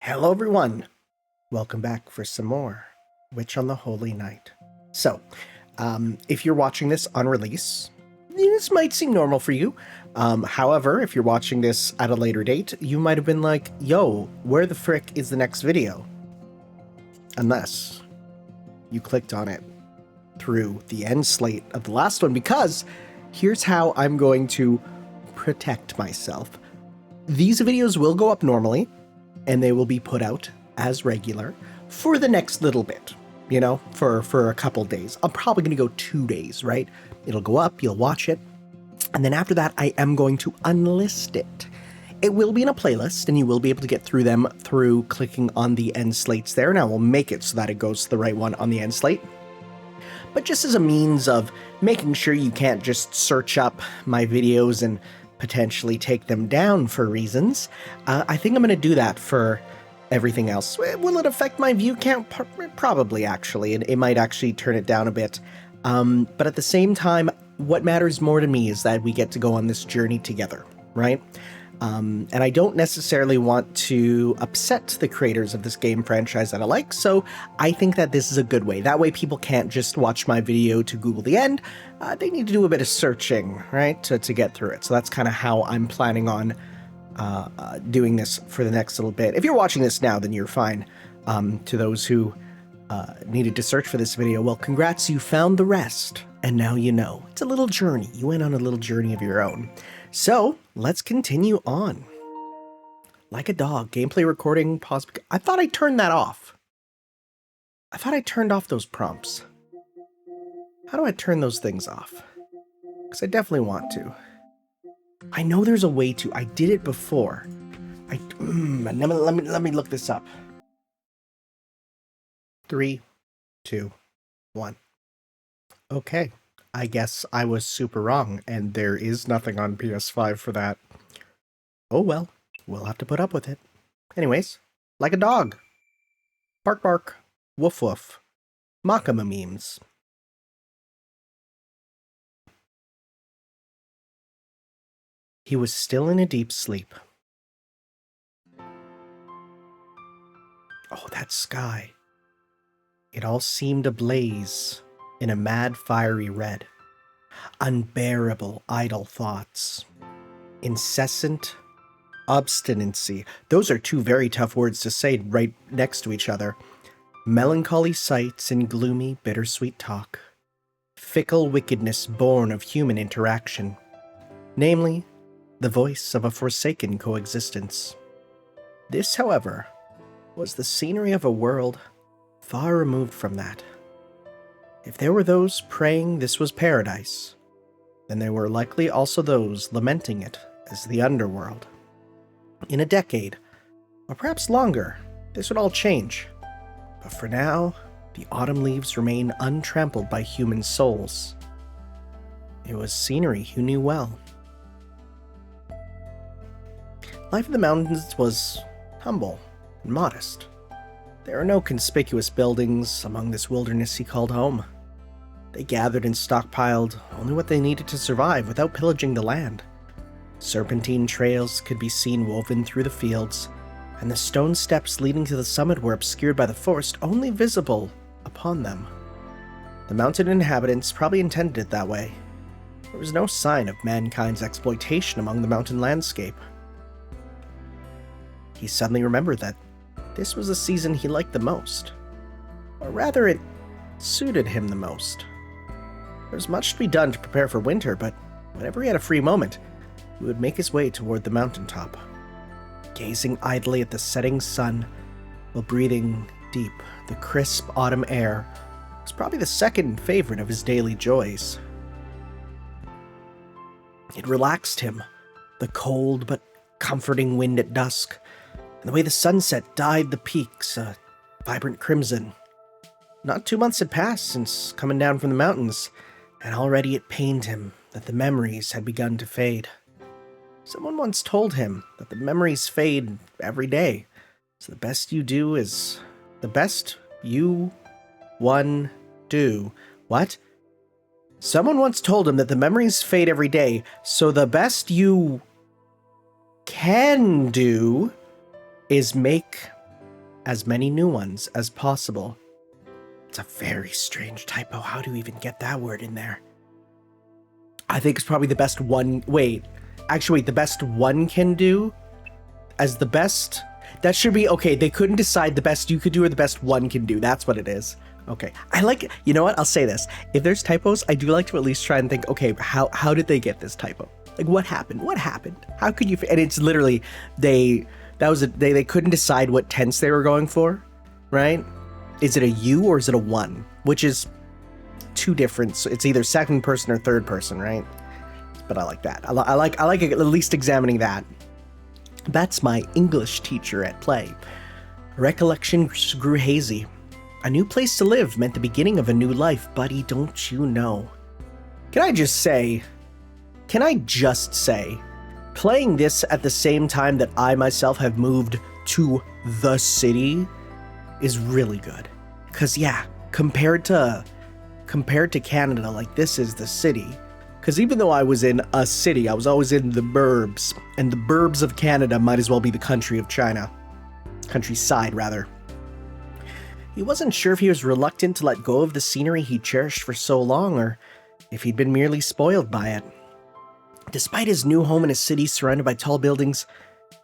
Hello everyone, welcome back for some more Witch on the Holy Night. So, if you're watching this on release, this might seem normal for you. However, if you're watching this at a later date, you might have been like, yo, where the frick is the next video? Unless you clicked on it through the end slate of the last one, because here's how I'm going to protect myself. These videos will go up normally, and they will be put out as regular for the next little bit, you know, for a couple days. I'm probably going to go 2 days, right? It'll go up, you'll watch it, and then after that, I am going to unlist it. It will be in a playlist, and you will be able to get through them through clicking on the end slates there, and I will make it so that it goes to the right one on the end slate. But just as a means of making sure you can't just search up my videos and potentially take them down for reasons, I think I'm going to do that for everything else. Will it affect my view count? Probably, actually. It might actually turn it down a bit. But at the same time, what matters more to me is that we get to go on this journey together, right? And I don't necessarily want to upset the creators of this game franchise that I like, so I think that this is a good way. That way people can't just watch my video to Google the end. They need to do a bit of searching, right, to get through it. So that's kind of how I'm planning on doing this for the next little bit. If you're watching this now, then you're fine. To those who needed to search for this video, well, congrats, you found the rest, and now you know. It's a little journey. You went on a little journey of your own. So, let's continue on. Like a dog, gameplay recording, pause. I thought I turned that off. I thought I turned off those prompts. How do I turn those things off? Because I definitely want to. I know there's a way to. I did it before. Let me look this up. 3, 2, 1. Okay. I guess I was super wrong, and there is nothing on PS5 for that. Oh well, we'll have to put up with it. Anyways, like a dog. Bark bark, woof woof. Makama memes. He was still in a deep sleep. Oh, that sky. It all seemed ablaze in a mad fiery red. Unbearable idle thoughts. Incessant obstinacy. Those are two very tough words to say right next to each other. Melancholy sights and gloomy, bittersweet talk. Fickle wickedness born of human interaction. Namely, the voice of a forsaken coexistence. This, however, was the scenery of a world far removed from that. If there were those praying this was paradise, then there were likely also those lamenting it as the underworld. In a decade, or perhaps longer, this would all change. But for now, the autumn leaves remain untrampled by human souls. It was scenery he knew well. Life in the mountains was humble and modest. There are no conspicuous buildings among this wilderness he called home. They gathered and stockpiled only what they needed to survive without pillaging the land. Serpentine trails could be seen woven through the fields, and the stone steps leading to the summit were obscured by the forest, only visible upon them. The mountain inhabitants probably intended it that way. There was no sign of mankind's exploitation among the mountain landscape. He suddenly remembered that this was the season he liked the most. Or rather, it suited him the most. There was much to be done to prepare for winter, but whenever he had a free moment, he would make his way toward the mountaintop, gazing idly at the setting sun while breathing deep the crisp autumn air was probably the second favorite of his daily joys. It relaxed him, the cold but comforting wind at dusk, and the way the sunset dyed the peaks a vibrant crimson. Not 2 months had passed since coming down from the mountains, and already it pained him that the memories had begun to fade. Someone once told him that the memories fade every day, so the best you do is the best you one do. What? Someone once told him that the memories fade every day, so the best you can do is make as many new ones as possible. It's a very strange typo. How do you even get that word in there? I think it's probably the best one. Actually, the best one can do as the best. That should be okay. They couldn't decide the best you could do or the best one can do. That's what it is. Okay. I like, you know what? I'll say this. If there's typos, I do like to at least try and think, okay, how did they get this typo? Like, what happened? What happened? How could you? And it's literally, they couldn't decide what tense they were going for, right? Is it a you or is it a one? Which is two different. So it's either second person or third person, right? But I like that. I like at least examining that. That's my English teacher at play. Recollection grew hazy. A new place to live meant the beginning of a new life, buddy, don't you know? Can I just say, playing this at the same time that I myself have moved to the city is really good. Because yeah, compared to Canada, like this is the city. Because even though I was in a city, I was always in the burbs. And the burbs of Canada might as well be the country of China. Countryside, rather. He wasn't sure if he was reluctant to let go of the scenery he cherished for so long, or if he'd been merely spoiled by it. Despite his new home in a city surrounded by tall buildings,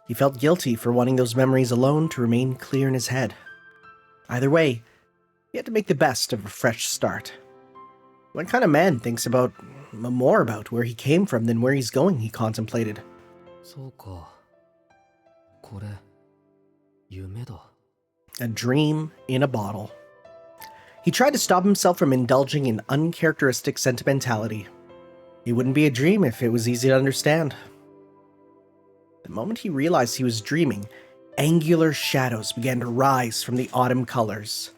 he felt guilty for wanting those memories alone to remain clear in his head. Either way, he had to make the best of a fresh start. What kind of man thinks more about where he came from than where he's going, he contemplated. A dream in a bottle. He tried to stop himself from indulging in uncharacteristic sentimentality. It wouldn't be a dream if it was easy to understand. The moment he realized he was dreaming, angular shadows began to rise from the autumn colors.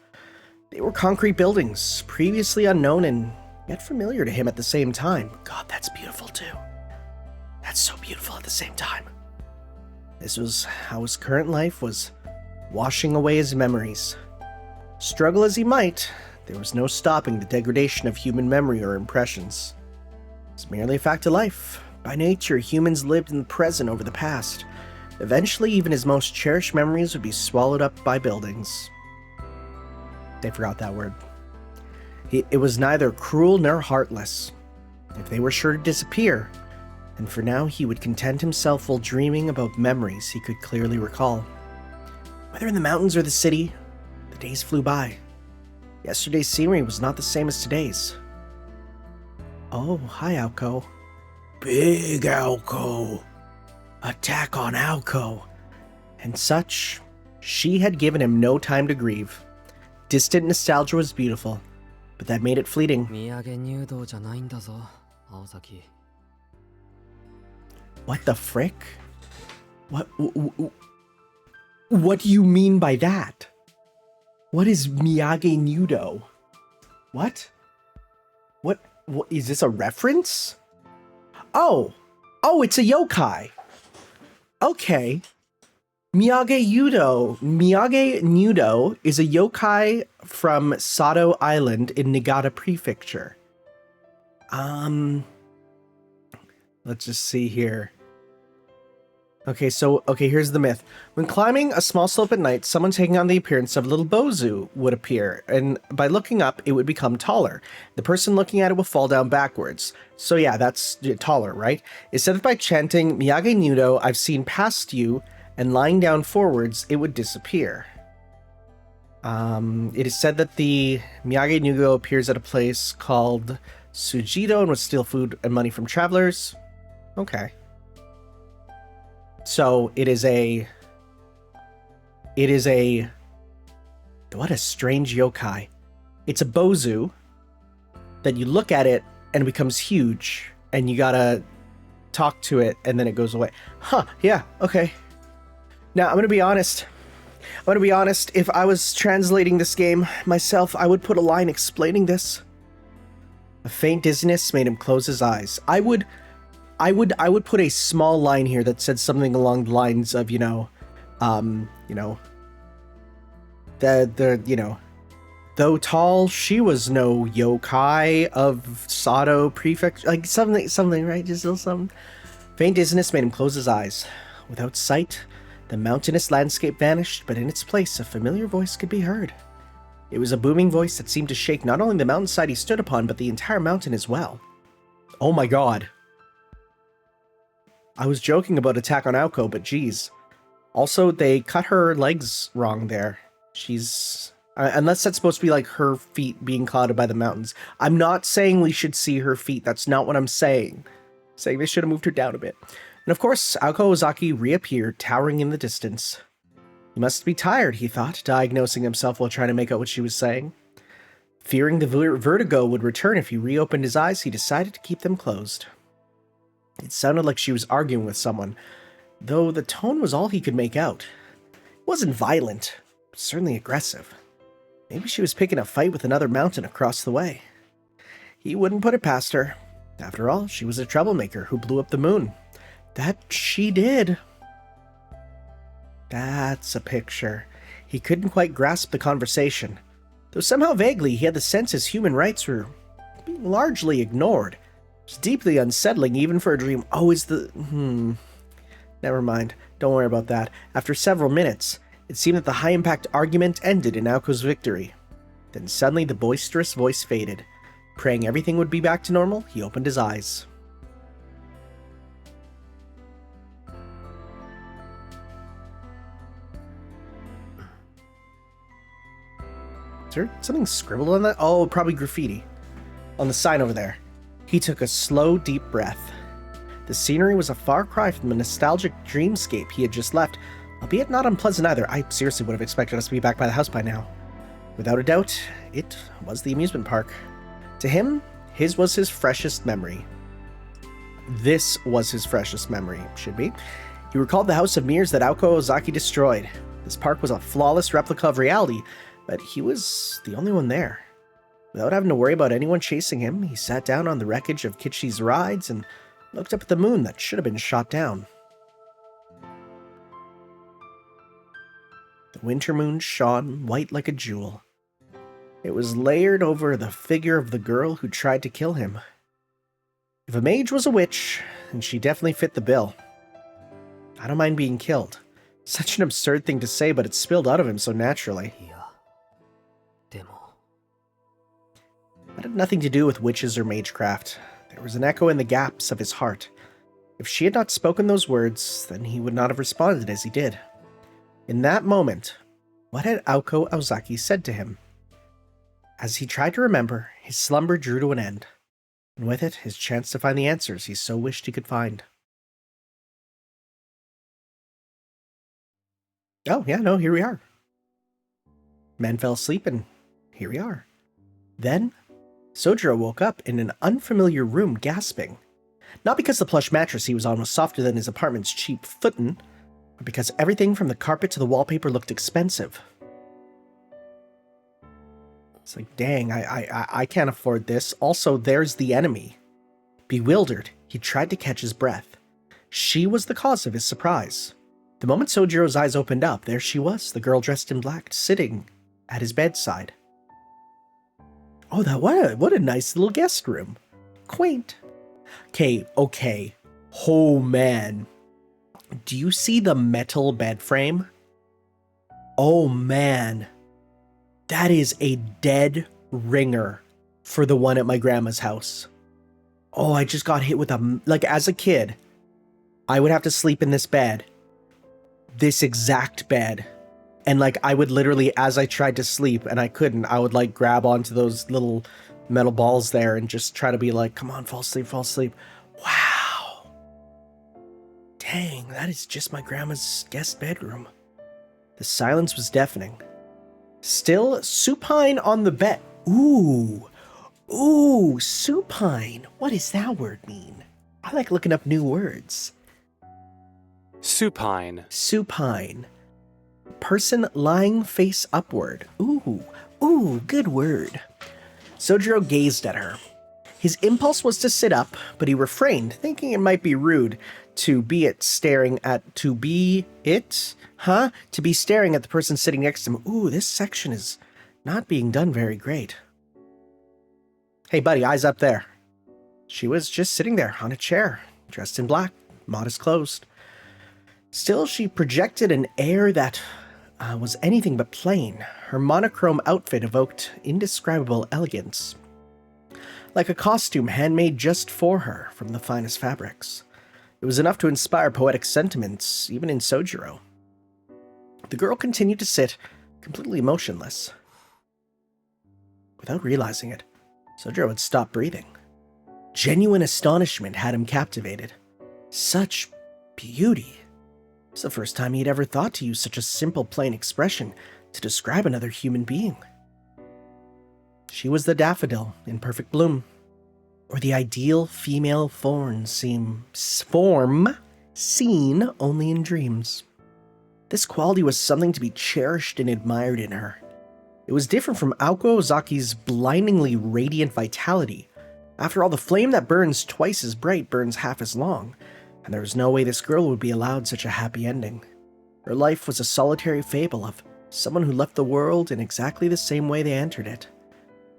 They were concrete buildings, previously unknown and yet familiar to him at the same time. God, that's beautiful too. That's so beautiful at the same time. This was how his current life was washing away his memories. Struggle as he might, there was no stopping the degradation of human memory or impressions. It's merely a fact of life. By nature, humans lived in the present over the past. Eventually, even his most cherished memories would be swallowed up by buildings. They forgot that word. It was neither cruel nor heartless. If they were sure to disappear, then for now he would content himself while dreaming about memories he could clearly recall. Whether in the mountains or the city, the days flew by. Yesterday's scenery was not the same as today's. Oh, hi, Aoko. Big Aoko. Attack on Aoko. And such, she had given him no time to grieve. Distant nostalgia was beautiful, but that made it fleeting. What the frick? What do you mean by that? What is Miyage Nudo? What is this a reference? Oh, it's a yokai. Okay. Miyage Nudo is a yokai from Sato Island in Niigata Prefecture. Let's just see here. Okay, here's the myth. When climbing a small slope at night, someone taking on the appearance of a little bozu would appear, and by looking up, it would become taller. The person looking at it will fall down backwards. So yeah, that's taller, right? It said that by chanting Miyage Nudo, I've seen past you, and lying down forwards, it would disappear. It is said that the Miyage Nudo appears at a place called Sujido and would steal food and money from travelers. Okay. So it is a what a strange yokai. It's a bozu that you look at it and it becomes huge and you gotta talk to it and then it goes away. Huh, yeah, okay. Now I'm gonna be honest. If I was translating this game myself, I would put a line explaining this. A faint dizziness made him close his eyes. I would put a small line here that said something along the lines of, though tall, she was no yokai of Sato Prefecture, like something, right? Just a little something. Faint dizziness made him close his eyes. Without sight, The mountainous landscape vanished, but in its place a familiar voice could be heard. It was a booming voice that seemed to shake not only the mountainside he stood upon, but the entire mountain as well. Oh my god. I was joking about attack on Aoko, but geez. Also, they cut her legs wrong there. She's... unless that's supposed to be like her feet being clouded by the mountains. I'm not saying we should see her feet. That's not what I'm saying. I'm saying they should have moved her down a bit. And of course, Aoko Ozaki reappeared, towering in the distance. He must be tired, he thought, diagnosing himself while trying to make out what she was saying. Fearing the vertigo would return if he reopened his eyes, he decided to keep them closed. It sounded like she was arguing with someone, though the tone was all he could make out. It wasn't violent, but certainly aggressive. Maybe she was picking a fight with another mountain across the way. He wouldn't put it past her. After all, she was a troublemaker who blew up the moon. That she did. That's a picture. He couldn't quite grasp the conversation, though somehow vaguely he had the sense his human rights were being largely ignored. It was deeply unsettling even for a dream. Oh, is the... Never mind. Don't worry about that. After several minutes, it seemed that the high-impact argument ended in Aoko's victory. Then suddenly the boisterous voice faded. Praying everything would be back to normal, he opened his eyes. Is there something scribbled on that? Oh, probably graffiti. On the sign over there. He took a slow, deep breath. The scenery was a far cry from the nostalgic dreamscape he had just left, albeit not unpleasant either. I seriously would have expected us to be back by the house by now. Without a doubt, it was the amusement park. To him, his was his freshest memory. This was his freshest memory, should be. He recalled the house of mirrors that Aoko Ozaki destroyed. This park was a flawless replica of reality, but he was the only one there. Without having to worry about anyone chasing him, he sat down on the wreckage of Kichi's rides and looked up at the moon that should have been shot down. The winter moon shone white like a jewel. It was layered over the figure of the girl who tried to kill him. If a mage was a witch, then she definitely fit the bill. I don't mind being killed. Such an absurd thing to say, but it spilled out of him so naturally. That had nothing to do with witches or magecraft. There was an echo in the gaps of his heart. If she had not spoken those words, then he would not have responded as he did. In that moment, what had Aoko Ozaki said to him? As he tried to remember, his slumber drew to an end, and with it, his chance to find the answers he so wished he could find. Oh, yeah, no, here we are. Men fell asleep, and here we are. Then, Sojiro woke up in an unfamiliar room, gasping. Not because the plush mattress he was on was softer than his apartment's cheap futon, but because everything from the carpet to the wallpaper looked expensive. It's like, dang, I can't afford this. Also, there's the enemy. Bewildered, he tried to catch his breath. She was the cause of his surprise. The moment Sojiro's eyes opened up, there she was, the girl dressed in black, sitting at his bedside. Oh, what a nice little guest room. Quaint. Okay. Oh, man. Do you see the metal bed frame? Oh, man. That is a dead ringer for the one at my grandma's house. Oh, I just got hit with as a kid, I would have to sleep in this bed. This exact bed. And I would literally, as I tried to sleep and I couldn't, I would grab onto those little metal balls there and just try to be come on, fall asleep. Wow. Dang, that is just my grandma's guest bedroom. The silence was deafening. Still supine on the bed. Ooh, supine. What does that word mean? I like looking up new words. Supine. Person lying face upward. Ooh, good word. Sojiro gazed at her. His impulse was to sit up, but he refrained, thinking it might be rude to be staring at the person sitting next to him. Ooh, this section is not being done very great. Hey buddy, eyes up there. She was just sitting there on a chair, dressed in black, modest clothes. Still, she projected an air that was anything but plain. Her monochrome outfit evoked indescribable elegance, like a costume handmade just for her from the finest fabrics. It was enough to inspire poetic sentiments, even in Sojiro. The girl continued to sit, completely motionless. Without realizing it, Sojiro had stopped breathing. Genuine astonishment had him captivated. Such beauty. It was the first time he had ever thought to use such a simple, plain expression to describe another human being. She was the daffodil in perfect bloom, or the ideal female form seen only in dreams. This quality was something to be cherished and admired in her. It was different from Aoko Ozaki's blindingly radiant vitality. After all, the flame that burns twice as bright burns half as long, and there was no way this girl would be allowed such a happy ending. Her life was a solitary fable of someone who left the world in exactly the same way they entered it.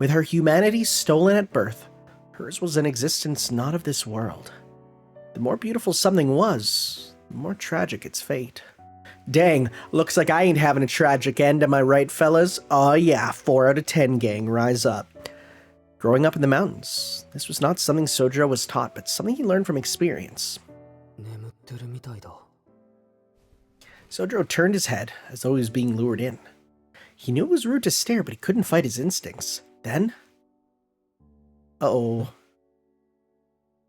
With her humanity stolen at birth, hers was an existence not of this world. The more beautiful something was, the more tragic its fate. Dang, looks like I ain't having a tragic end, am I right, fellas? Oh yeah, 4 out of 10, gang, rise up. Growing up in the mountains, this was not something Sojiro was taught, but something he learned from experience. Sojiro turned his head as though he was being lured in. He knew it was rude to stare, but he couldn't fight his instincts. Then... uh-oh.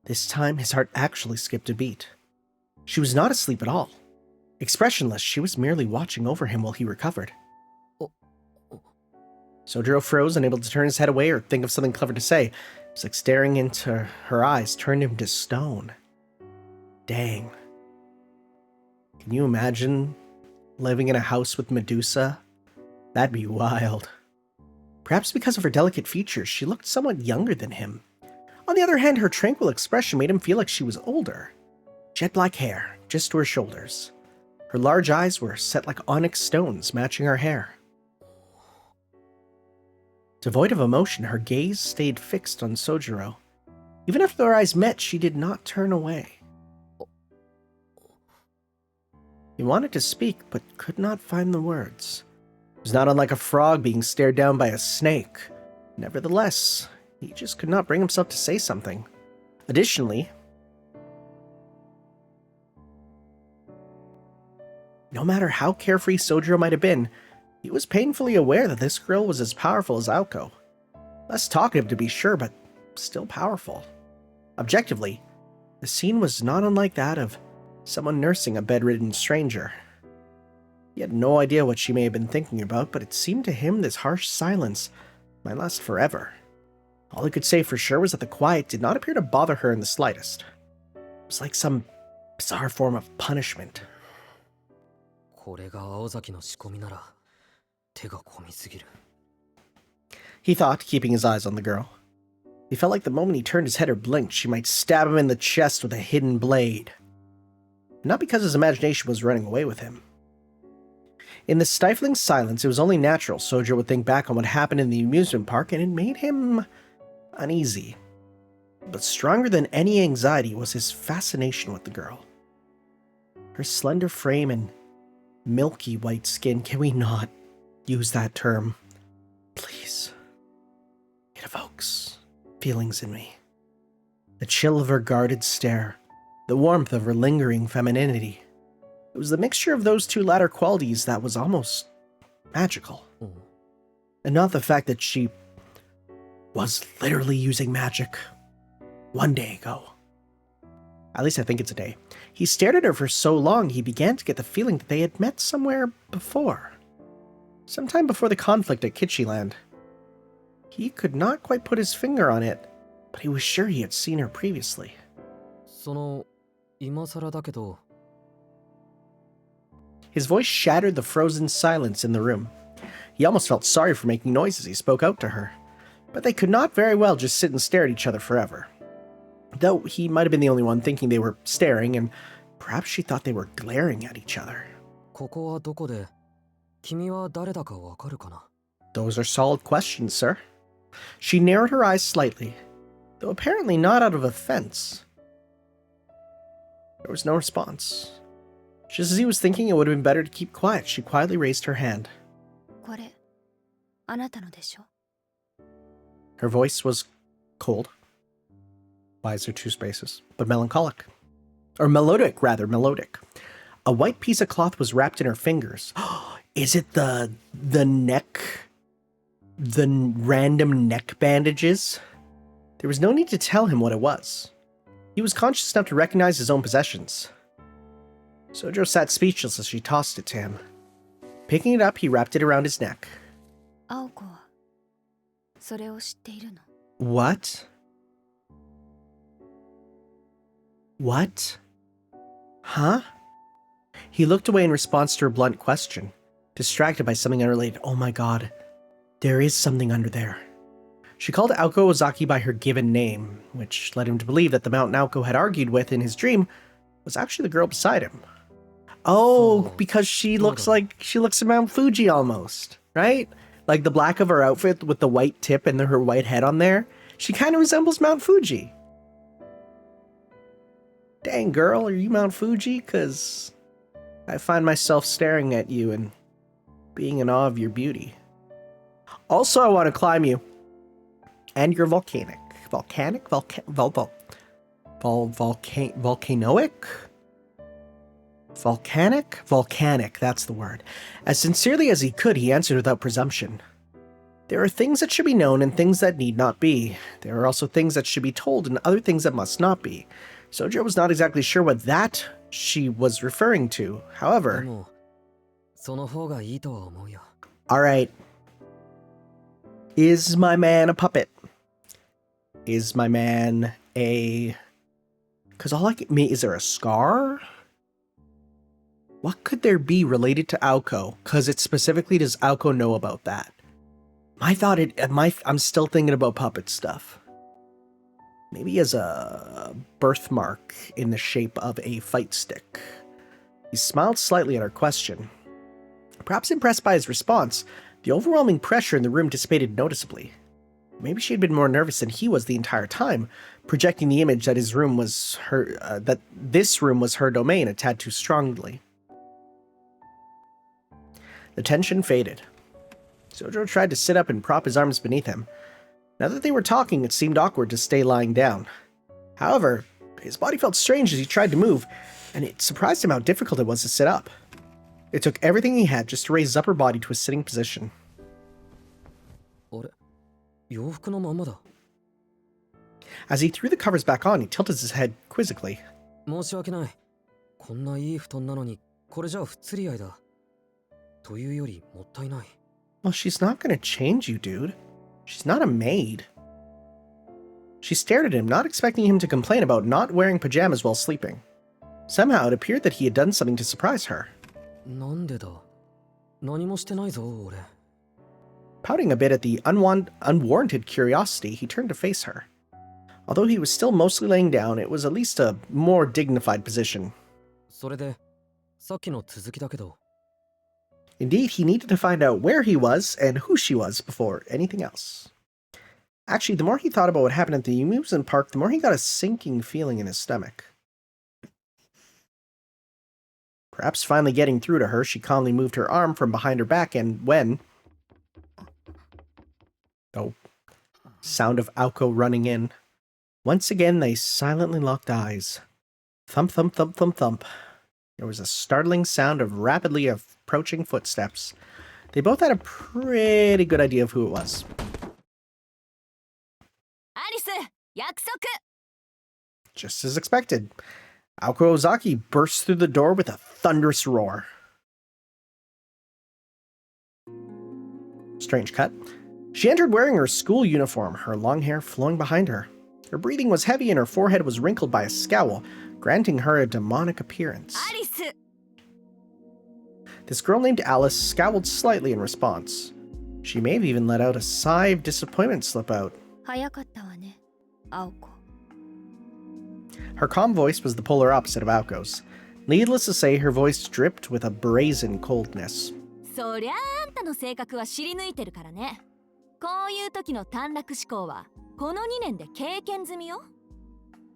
This time, his heart actually skipped a beat. She was not asleep at all. Expressionless, she was merely watching over him while he recovered. Sojiro froze, unable to turn his head away or think of something clever to say. It was like staring into her eyes turned him to stone. Dang. Can you imagine living in a house with Medusa? That'd be wild. Perhaps because of her delicate features, she looked somewhat younger than him. On the other hand, her tranquil expression made him feel like she was older. Jet black hair, just to her shoulders. Her large eyes were set like onyx stones, matching her hair. Devoid of emotion, her gaze stayed fixed on Sojiro. Even after their eyes met, she did not turn away. He wanted to speak, but could not find the words. It was not unlike a frog being stared down by a snake. Nevertheless, he just could not bring himself to say something. Additionally, no matter how carefree Sojiro might have been, he was painfully aware that this girl was as powerful as Aoko. Less talkative to be sure, but still powerful. Objectively, the scene was not unlike that of someone nursing a bedridden stranger. He had no idea what she may have been thinking about, but it seemed to him this harsh silence might last forever. All he could say for sure was that the quiet did not appear to bother her in the slightest. It was like some bizarre form of punishment. He thought, keeping his eyes on the girl. He felt like the moment he turned his head or blinked, she might stab him in the chest with a hidden blade. Not because his imagination was running away with him. In the stifling silence, it was only natural Sojiro would think back on what happened in the amusement park, and it made him uneasy. But stronger than any anxiety was his fascination with the girl. Her slender frame and milky white skin, can we not use that term? Please. It evokes feelings in me. The chill of her guarded stare, the warmth of her lingering femininity. It was the mixture of those two latter qualities that was almost magical. And not the fact that she was literally using magic 1 day ago. At least I think it's a day. He stared at her for so long, he began to get the feeling that they had met somewhere before. Sometime before the conflict at Kitschyland. He could not quite put his finger on it, but he was sure he had seen her previously. His voice shattered the frozen silence in the room. He almost felt sorry for making noise as he spoke out to her. But they could not very well just sit and stare at each other forever. Though he might have been the only one thinking they were staring, and perhaps she thought they were glaring at each other. Those are solid questions, sir. She narrowed her eyes slightly, though apparently not out of offense. There was no response. Just as he was thinking it would have been better to keep quiet, she quietly raised her hand. これ、あなたのでしょ? Her voice was cold. Why is there two spaces? But melancholic. Or melodic, rather, melodic. A white piece of cloth was wrapped in her fingers. Is it the random neck bandages? There was no need to tell him what it was. He was conscious enough to recognize his own possessions. Sojo sat speechless as she tossed it to him. Picking it up, he wrapped it around his neck. 青子はそれを知っているの? What? What? Huh? He looked away in response to her blunt question, distracted by something unrelated. Oh my god. There is something under there. She called Aoko Ozaki by her given name, which led him to believe that the mountain Aoko had argued with in his dream was actually the girl beside him. Oh, because she looks like Mount Fuji almost, right? Like the black of her outfit with the white tip and her white head on there. She kind of resembles Mount Fuji. Dang, girl, are you Mount Fuji? Because I find myself staring at you and being in awe of your beauty. Also, I want to climb you. And you're volcanic. Volcanoic? Volcanic, that's the word. As sincerely as he could, he answered without presumption. There are things that should be known and things that need not be. There are also things that should be told and other things that must not be. Sojo was not exactly sure what that she was referring to. However... Alright. Is my man a puppet? Is my man a... Because all I can... Is there a scar? What could there be related to Aoko? Because it specifically does Aoko know about that? I'm still thinking about puppet stuff. Maybe he has a birthmark in the shape of a fight stick. He smiled slightly at her question. Perhaps impressed by his response, the overwhelming pressure in the room dissipated noticeably. Maybe she had been more nervous than he was the entire time, projecting the image that this room was her domain a tad too strongly. The tension faded. Sojo tried to sit up and prop his arms beneath him. Now that they were talking, it seemed awkward to stay lying down. However, his body felt strange as he tried to move, and it surprised him how difficult it was to sit up. It took everything he had just to raise his upper body to a sitting position. As he threw the covers back on, he tilted his head quizzically. Well, she's not gonna change you, dude. She's not a maid. She stared at him, not expecting him to complain about not wearing pajamas while sleeping. Somehow, it appeared that he had done something to surprise her. Pouting a bit at the unwarranted curiosity, he turned to face her. Although he was still mostly laying down, it was at least a more dignified position. Indeed, he needed to find out where he was and who she was before anything else. Actually, the more he thought about what happened at the amusement park, the more he got a sinking feeling in his stomach. Perhaps finally getting through to her, she calmly moved her arm from behind her back and when... Oh. Sound of Aoko running in. Once again, they silently locked eyes. Thump, thump, thump, thump, thump. There was a startling sound of rapidly approaching footsteps. They both had a pretty good idea of who it was. Just as expected, Aoko Ozaki burst through the door with a thunderous roar. Strange cut. She entered wearing her school uniform, her long hair flowing behind her. Her breathing was heavy and her forehead was wrinkled by a scowl, granting her a demonic appearance. Alice! This girl named Alice scowled slightly in response. She may have even let out a sigh of disappointment slip out. Her calm voice was the polar opposite of Aoko's. Needless to say, her voice dripped with a brazen coldness.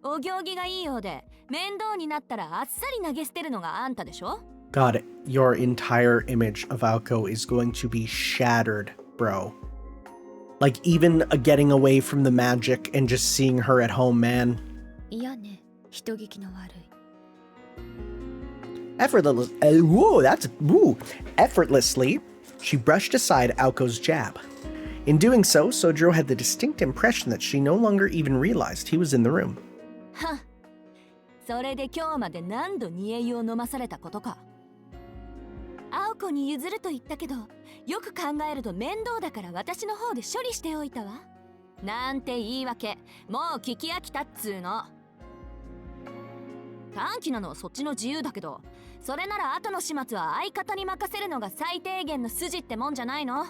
お行儀がいいようで面倒になったらあっさり投げ捨てるのがあんたでしょ。 God, your entire image of Aoko is going to be shattered, bro. Like, even getting away from the magic and just seeing her at home, man. いやね、人聞きの悪い。Effortlessly, she brushed aside Aoko's jab. In doing so, Sojiro had the distinct impression that she no longer even realized he was in the room. はっ、それで今日まで何度煮え湯を飲まされたことか。青子に譲ると言ったけど、よく考えると面倒だから私の方で処理しておいたわ。なんて言い訳、もう聞き飽きたっつーの。短気なのはそっちの自由だけど、それなら後の始末は相方に任せるのが最低限の筋ってもんじゃないの。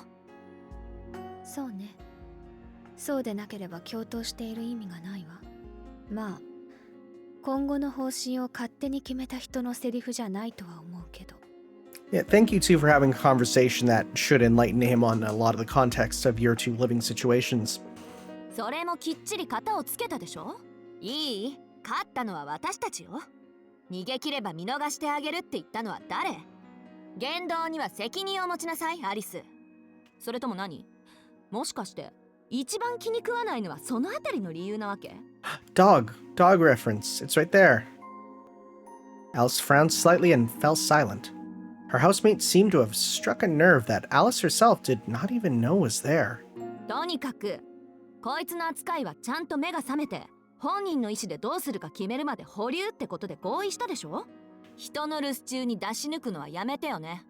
そうね。そうでなければ共闘している意味がないわ。まあ、今後の方針を勝手に決めた人のセリフじゃないとは思うけど。Yeah, thank you too for having a conversation that should enlighten him on a lot of the context of your two living situations. それもきっちり型をつけたでしょ。いい？勝ったのは私たちよ。逃げ切れば見逃してあげるって言ったのは誰？言動には責任を持ちなさい、アリス。それとも何？もしかして一番気に食わないのはそのあたりの理由なわけ？ Dog reference. It's right there. Alice frowned slightly and fell silent. Her housemate seemed to have struck a nerve that Alice herself did not even know was there. とにかくこいつの扱いはちゃんと目が覚めて本人の意思でどうするか決めるまで保留ってことで合意したでしょ。人の留守中に出し抜くのはやめてよね。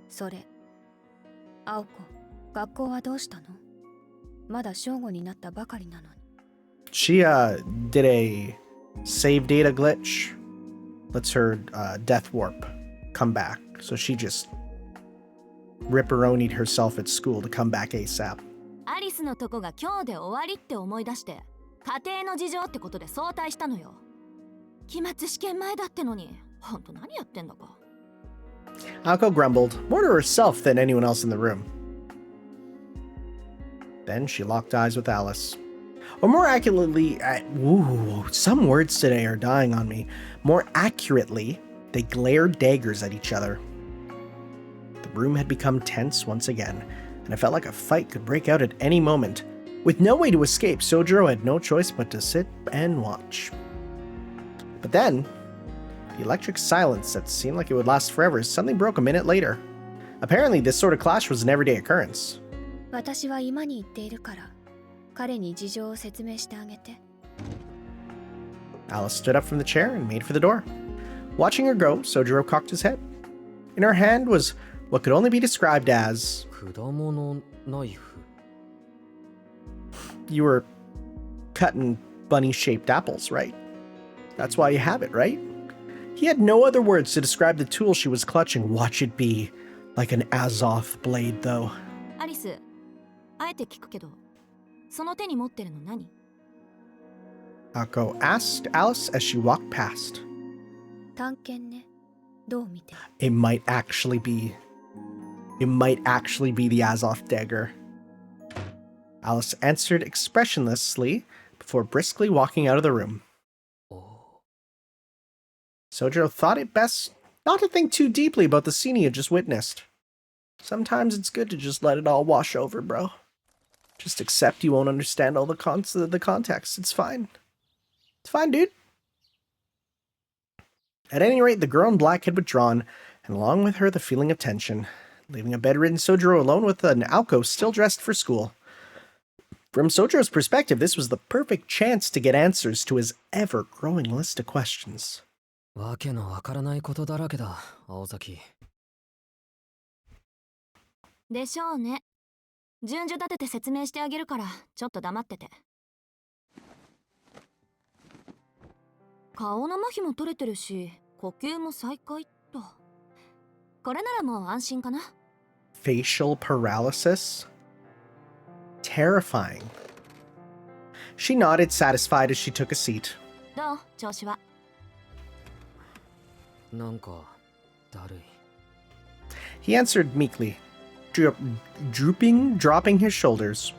それ、青子、学校はどうしたの？まだ正午になったばかりなのに。She did a save data glitch. Lets her death warp come back. So she just ripperonied herself at school to come back ASAP. アリスのとこが今日で終わりって思い出して家庭の事情ってことで早退したのよ。期末試験前だってのにほんと何やってんだか。 Aoko grumbled, more to herself than anyone else in the room. Then she locked eyes with Alice. Or more accurately, some words today are dying on me. More accurately, they glared daggers at each other. The room had become tense once again, and it felt like a fight could break out at any moment. With no way to escape, Sojiro had no choice but to sit and watch. But then, the electric silence that seemed like it would last forever suddenly broke a minute later. Apparently, this sort of clash was an everyday occurrence. 私は今に言っているから彼に事情を説明してあげて。 Alice stood up from the chair and made for the door. Watching her go, Sojiro cocked his head. In her hand was what could only be described as... 果物ナイフ。 You were cutting bunny-shaped apples, right? That's why you have it, right? He had no other words to describe the tool she was clutching. Watch it be like an Azoth blade, though. アリス、あえて聞くけど、その手に持ってるの何？ Aoko asked Alice as she walked past. 探検ね。どう見て？ It might actually be the Azoth dagger. Alice answered expressionlessly before briskly walking out of the room. Sojiro thought it best not to think too deeply about the scene he had just witnessed. Sometimes it's good to just let it all wash over, bro. Just accept you won't understand all the context. It's fine. It's fine, dude. At any rate, the girl in black had withdrawn, and along with her the feeling of tension, leaving a bedridden Sojiro alone with an Aoko still dressed for school. From Sojiro's perspective, this was the perfect chance to get answers to his ever-growing list of questions. わけのわからないことだらけだ、青崎。でしょうね。順序立てて説明してあげるからちょっと黙ってて。顔の麻痺も取れてるし呼吸も再開っと。これならもう安心かな。 Facial paralysis? Terrifying. She nodded, satisfied as she took a seat. どう？調子は。なんかだるい。 He answered meekly, dropping his shoulders.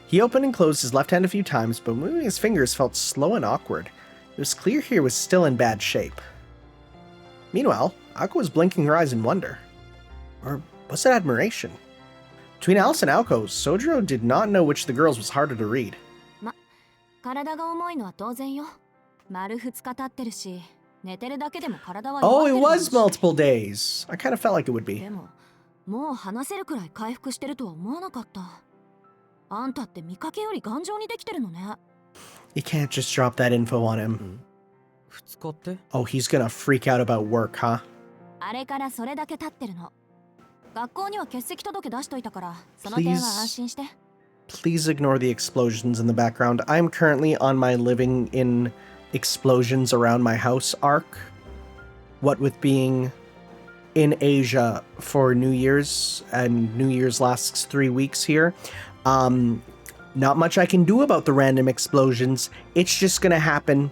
He opened and closed his left hand a few times, but moving his fingers felt slow and awkward. It was clear he was still in bad shape. Meanwhile, Ako was blinking her eyes in wonder. Or was it admiration? Between Alice and Alco, Sojiro did not know which of the girls was harder to read. 体が重いのは当然よ。丸2日経ってるし、寝てるだけでも体は Oh, 弱って it るだろう was し。 multiple days. I kind of felt like it would be. でも、もう話せるくらい回復してるとは思わなかった。あんたって見かけより頑丈にできてるのね。You can't just drop that info on him. 2日って Oh, he's gonna freak out about work, huh? あれからそれだけ経ってるの。学校には欠席届出しといたから、その点は安心して。Please ignore the explosions in the background. I'm currently on my living in explosions around my house arc. What with being in Asia for New Year's, and New Year's lasts 3 weeks here. Not much I can do about the random explosions. It's just gonna happen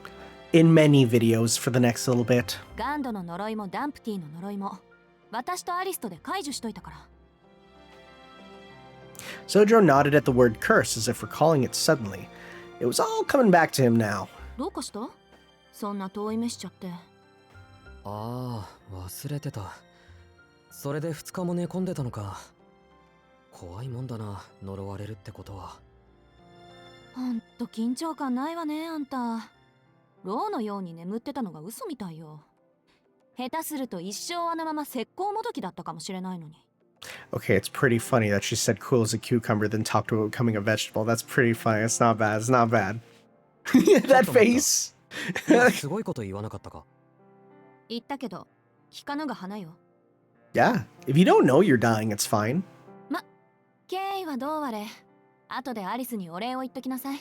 in many videos for the next little bit. ガンドの呪いもダンプティの呪いも、私とアリスとで解除しといたから。Sojiro nodded at the word curse as if recalling it suddenly. It was all coming back to him now. どうかした？そんな遠い目しちゃって。ああ、忘れてた。それで2日も寝込んでたのか。怖いもんだな、呪われるってことは。ほんと緊張感ないわね、あんた。ローのように眠ってたのが嘘みたいよ。下手すると一生あのまま石膏もどきだったかもしれないのに。Okay, it's pretty funny that she said cool as a cucumber, then talked about becoming a vegetable. That's pretty funny. It's not bad. It's not bad. That face. すごいこと言わなかったか。言ったけど、聞かぬが花よ。Yeah, if you don't know you're dying, it's fine. 経緯はどうあれ、後でアリスにお礼を言っときなさい。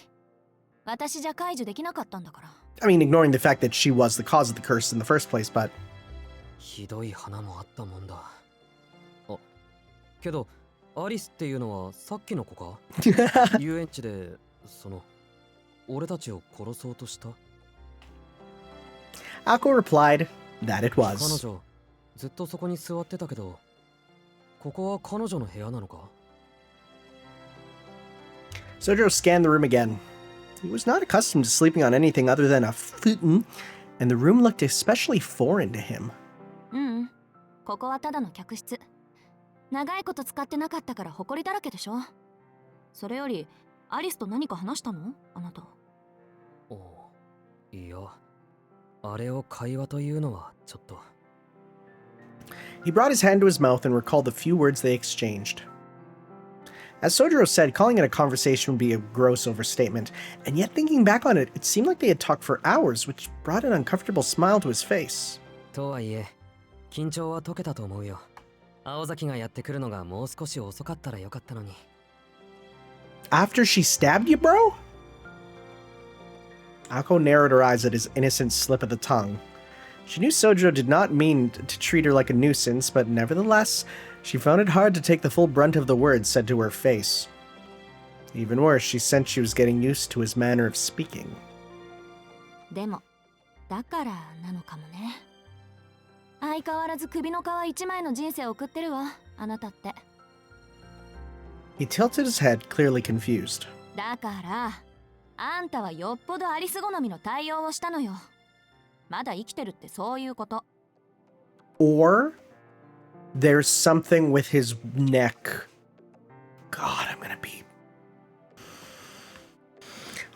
私じゃ解除できなかったんだから。I mean, ignoring the fact that she was the cause of the curse in the first place, but... ひどい花もあったもんだ。あ、けど、アリスっていうのはさっきの子か？遊園地で、俺たちを殺そうとした？ Ako replied that it 彼 was. 女、ずっとそこに座ってたけど、ここは彼女の部屋なのか？ Sojiro scanned the room again. He was not accustomed to sleeping on anything other than a futon, and the room looked especially foreign to him. ここはただの客室。長いこと使ってなかったから埃だらけでしょ。それより、アリスと何か話したの？あなた。いや、あれを会話というのはちょっと。He brought his hand to his mouth and recalled the few words they exchanged. As Sojiro said, calling it a conversation would be a gross overstatement, and yet thinking back on it, it seemed like they had talked for hours, which brought an uncomfortable smile to his face. とはいえ、緊張は解けたと思うよ。青崎がやってくるのがもう少し遅かったらよかったのに。After she stabbed you, bro? Ako narrowed her eyes at his innocent slip of the tongue. She knew Sojiro did not mean to treat her like a nuisance, but nevertheless, she found it hard to take the full brunt of the words said to her face. Even worse, she sensed she was getting used to his manner of speaking. でも、だからなのかもね。相変わらず首の皮一枚の人生を送ってるわ、あなたって。He tilted his head, clearly confused. だから、あんたはよっぽどアリス好みの対応をしたのよ。まだ生きてるってそういうこと。Or there's something with his neck. God, I'm gonna be...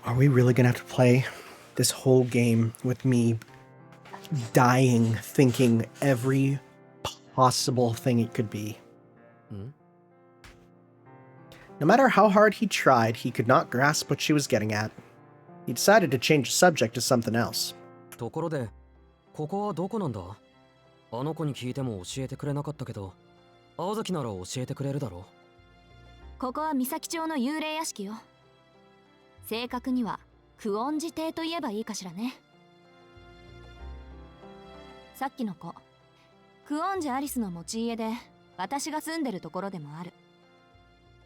Are we really gonna have to play this whole game with me dying, thinking every possible thing it could be? No matter how hard he tried, he could not grasp what she was getting at. He decided to change the subject to something else. ところで、ここはどこなんだ？あの子に聞いても教えてくれなかったけど、青崎なら教えてくれるだろ？ここは三崎町の幽霊屋敷よ。正確には久遠寺邸と言えばいいかしらね。さっきの子、久遠寺アリスの持ち家で、私が住んでるところでもある。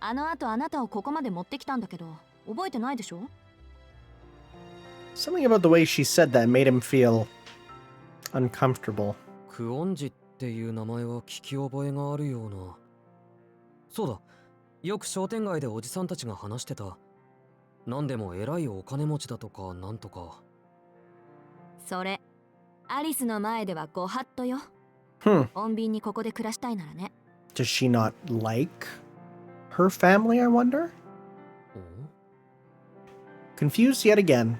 あの後あなたをここまで持ってきたんだけど、覚えてないでしょ？ Something about the way she said that made him feel uncomfortable. 久遠寺っていう名前は聞き覚えがあるような。そうだ、よく商店街でおじさんたちが話してたなんでも偉いお金持ちだとかなんとか。それアリスの前ではご法度よ。Hmm. 穏便にここで暮らしたいならね。 Does she not like her family, I wonder? Confused yet again.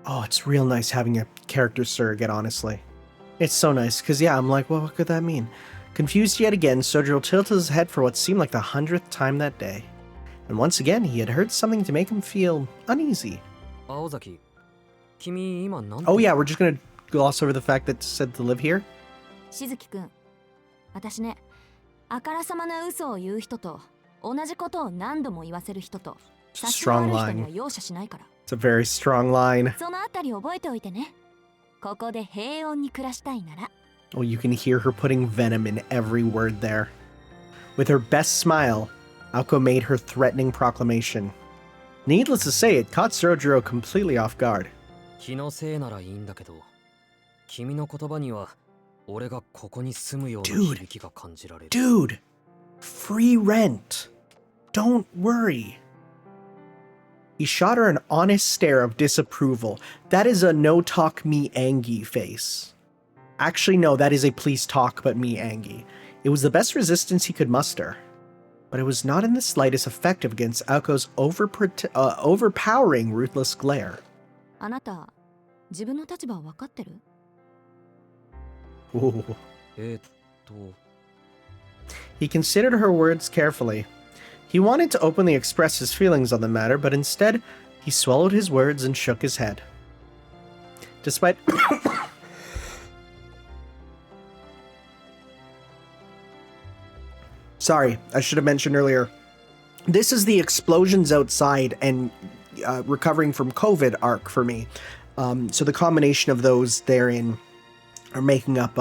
Oh, it's real nice having a character surrogate, honestly. It's so nice, because yeah, I'm like, well, what could that mean? Confused yet again, Sojiro tilted his head for what seemed like the 100th time that day. And once again, he had heard something to make him feel uneasy. Oh yeah, we're just gonna gloss over the fact that it said to live here? しずきくん、私ね、あからさまな嘘を言う人と同じことを何度も言わせる人と差しのある人には容赦しないから。 It's a very strong line. そのあたり覚えておいてね。ここで平穏に暮らしたいなら。 Oh, you can hear her putting venom in every word there. With her best smile, Aoko made her threatening proclamation. Needless to say, it caught Sojiro completely off guard. 気のせいならいいんだけど、君の言葉には俺がここに住むような響きが感じられる。 Dude, free rent. Don't worry. He shot her an honest stare of disapproval. That is a no talk me Angie face. Actually, no, that is a please talk but me Angie. It was the best resistance he could muster. But it was not in the slightest effective against Aoko's overpowering ruthless glare. あなた、自分の立場は分かってる？ Ooh. と。 He considered her words carefully. He wanted to openly express his feelings on the matter, but instead, he swallowed his words and shook his head. Despite... Sorry, I should have mentioned earlier. This is the explosions outside and recovering from COVID arc for me. So the combination of those therein are making up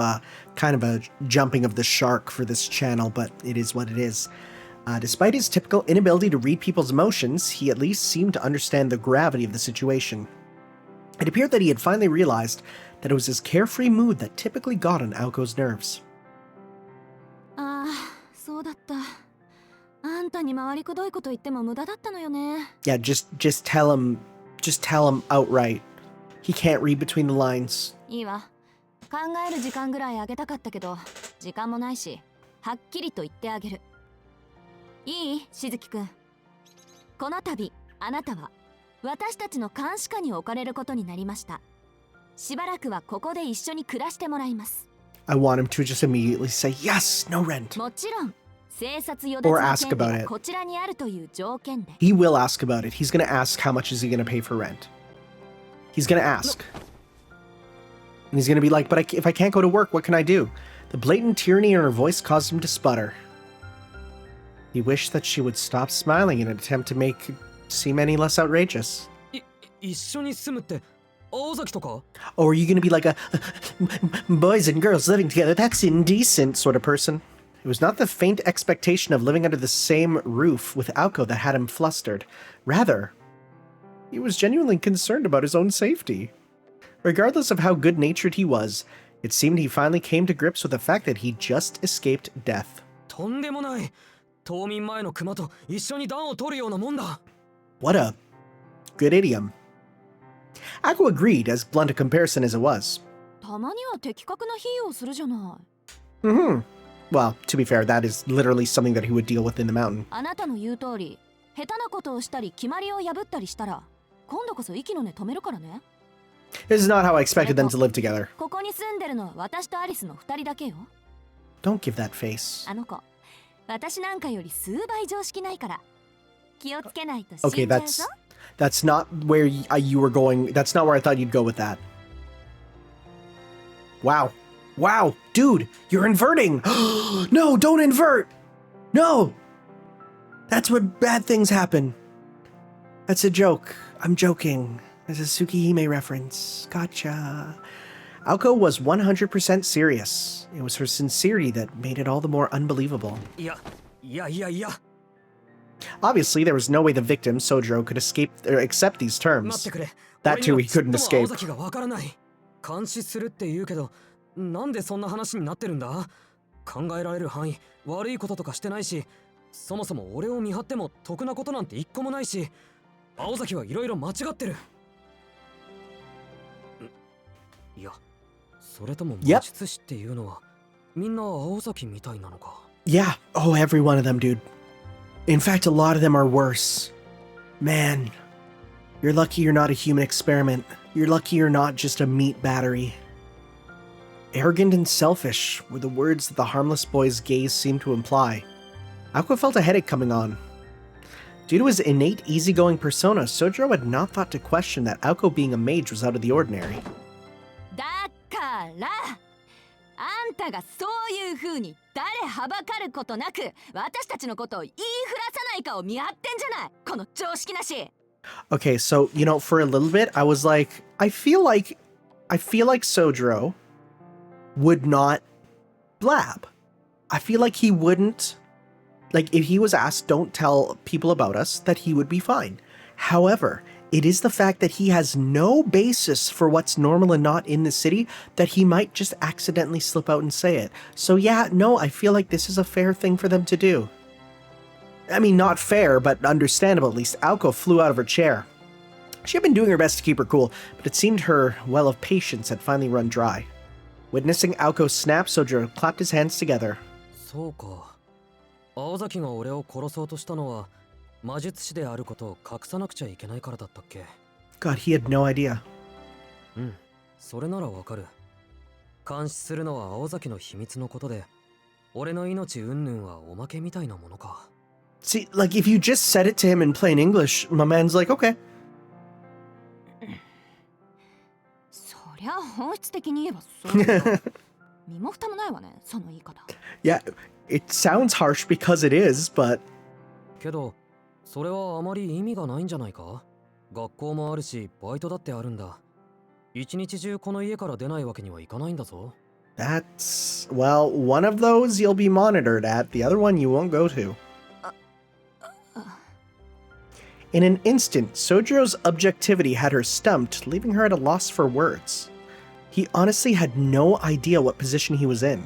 kind of a jumping of the shark for this channel, but it is what it is. Despite his typical inability to read people's emotions, he at least seemed to understand the gravity of the situation. It appeared that he had finally realized that it was his carefree mood that typically got on Aoko's nerves. ああ、そうだった。あんたに回りくどいこと言っても無駄だったのよね。 Yeah, just tell him outright. He can't read between the lines. いいわ。考える時間ぐらいあげたかったけど、時間もないし、はっきりと言ってあげる。いい？しずきくん。この度、あなたは私たちの監視下に置かれることになりました。しばらくはここで一緒に暮らしてもらいます。I want him to just immediately say, yes, no rent. もちろん、生殺与奪の権利がこちらにあるという条件で。He will ask about it. He's gonna ask how much is he gonna pay for rent. He's gonna ask. And he's gonna be like, but if I can't go to work, what can I do? The blatant tyranny in her voice caused him to sputter. He wished that she would stop smiling in an attempt to make it seem any less outrageous. 一緒に住むって青崎とか？ Or are you gonna be like a boys and girls living together, that's indecent sort of person? It was not the faint expectation of living under the same roof with Aoko that had him flustered. Rather, he was genuinely concerned about his own safety. Regardless of how good-natured he was, it seemed he finally came to grips with the fact that he just escaped death. とんでもない。冬眠前の熊と一緒に暖を取るようなもんだ。 What a good idiom. Aoko agreed, as blunt a comparison as it was. たまには的確な比喩をするじゃない。Mm-hmm. Well, to be fair, that is literally something that he would deal with in the mountain. あなたの言う通り、下手なことをしたり決まりを破ったりしたら、今度こそ息の根止めるからね。This is not how I expected them to live together. ここに住んでるのは私とアリスの2人だけよ。 Don't give that face. あの子、私なんかより数倍常識ないから。気をつけないと死 Okay, んじゃうぞ。that's not where you were going. That's not where I thought you'd go with that. Wow. Wow, dude, you're inverting. No, don't invert. No. That's what bad things happen. That's a joke. I'm joking. It's a Tsukihime reference. Gotcha. Aoko was 100% serious. It was her sincerity that made it all the more unbelievable. いや。 Obviously, there was no way the victim, Sojiro, could escape or accept these 待っ terms. てくれ。 That too, he couldn't 俺にはちっとも escape. 青崎がわからない。監視するって言うけど、なんでそんな話になってるんだ？考えられる範囲、悪いこととかしてないし、そもそも俺を見張っても得なことなんて一個もないし、青崎はいろいろ間違ってる。いや、それとも魔術師っていうのはみんな青崎みたいなのか。 Yeah. Oh, every one of them, dude. In fact, a lot of them are worse. Man, you're lucky you're not a human experiment. You're lucky you're not just a meat battery. Arrogant and selfish were the words that the harmless boy's gaze seemed to imply. Aqua felt a headache coming on. Due to his innate easygoing persona, Sojiro had not thought to question that Aoko being a mage was out of the ordinary. だからあんたがそういう風に誰はばかることなく私たちのことを言いふらさないかを見張ってんじゃない、この常識なし。 Okay, so, you know, for a little bit, I was like, I feel like Sojiro would not blab. I feel like he wouldn't, like, if he was asked, don't tell people about us, that he would be fine. However, it is the fact that he has no basis for what's normal and not in the city that he might just accidentally slip out and say it. So yeah, no, I feel like this is a fair thing for them to do. I mean, not fair, but understandable at least. Aoko flew out of her chair. She had been doing her best to keep her cool, but it seemed her well of patience had finally run dry. Witnessing Aoko snap, Sojiro clapped his hands together. そうか。青崎が俺を殺そうとしたのは魔術師であることを隠さなくちゃいけないからだったっけ。 God, he had no idea. うん、それならわかる。監視するのは青崎の秘密のことで、俺の命云々はおまけみたいなものか。 See, like, if you just said it to him in plain English, my man's like, okay. そりゃ本質的に言えばそうだ。身も蓋もないわね、その言い方。 Yeah, it sounds harsh because it is, but... けど、それはあまり意味がないんじゃないか。学校もあるし、バイトだってあるんだ。一日中この家から出ないわけにはいかないんだぞ。 That's... well, one of those you'll be monitored at, the other one you won't go to. In an instant, Sojiro's objectivity had her stumped, leaving her at a loss for words. He honestly had no idea what position he was in.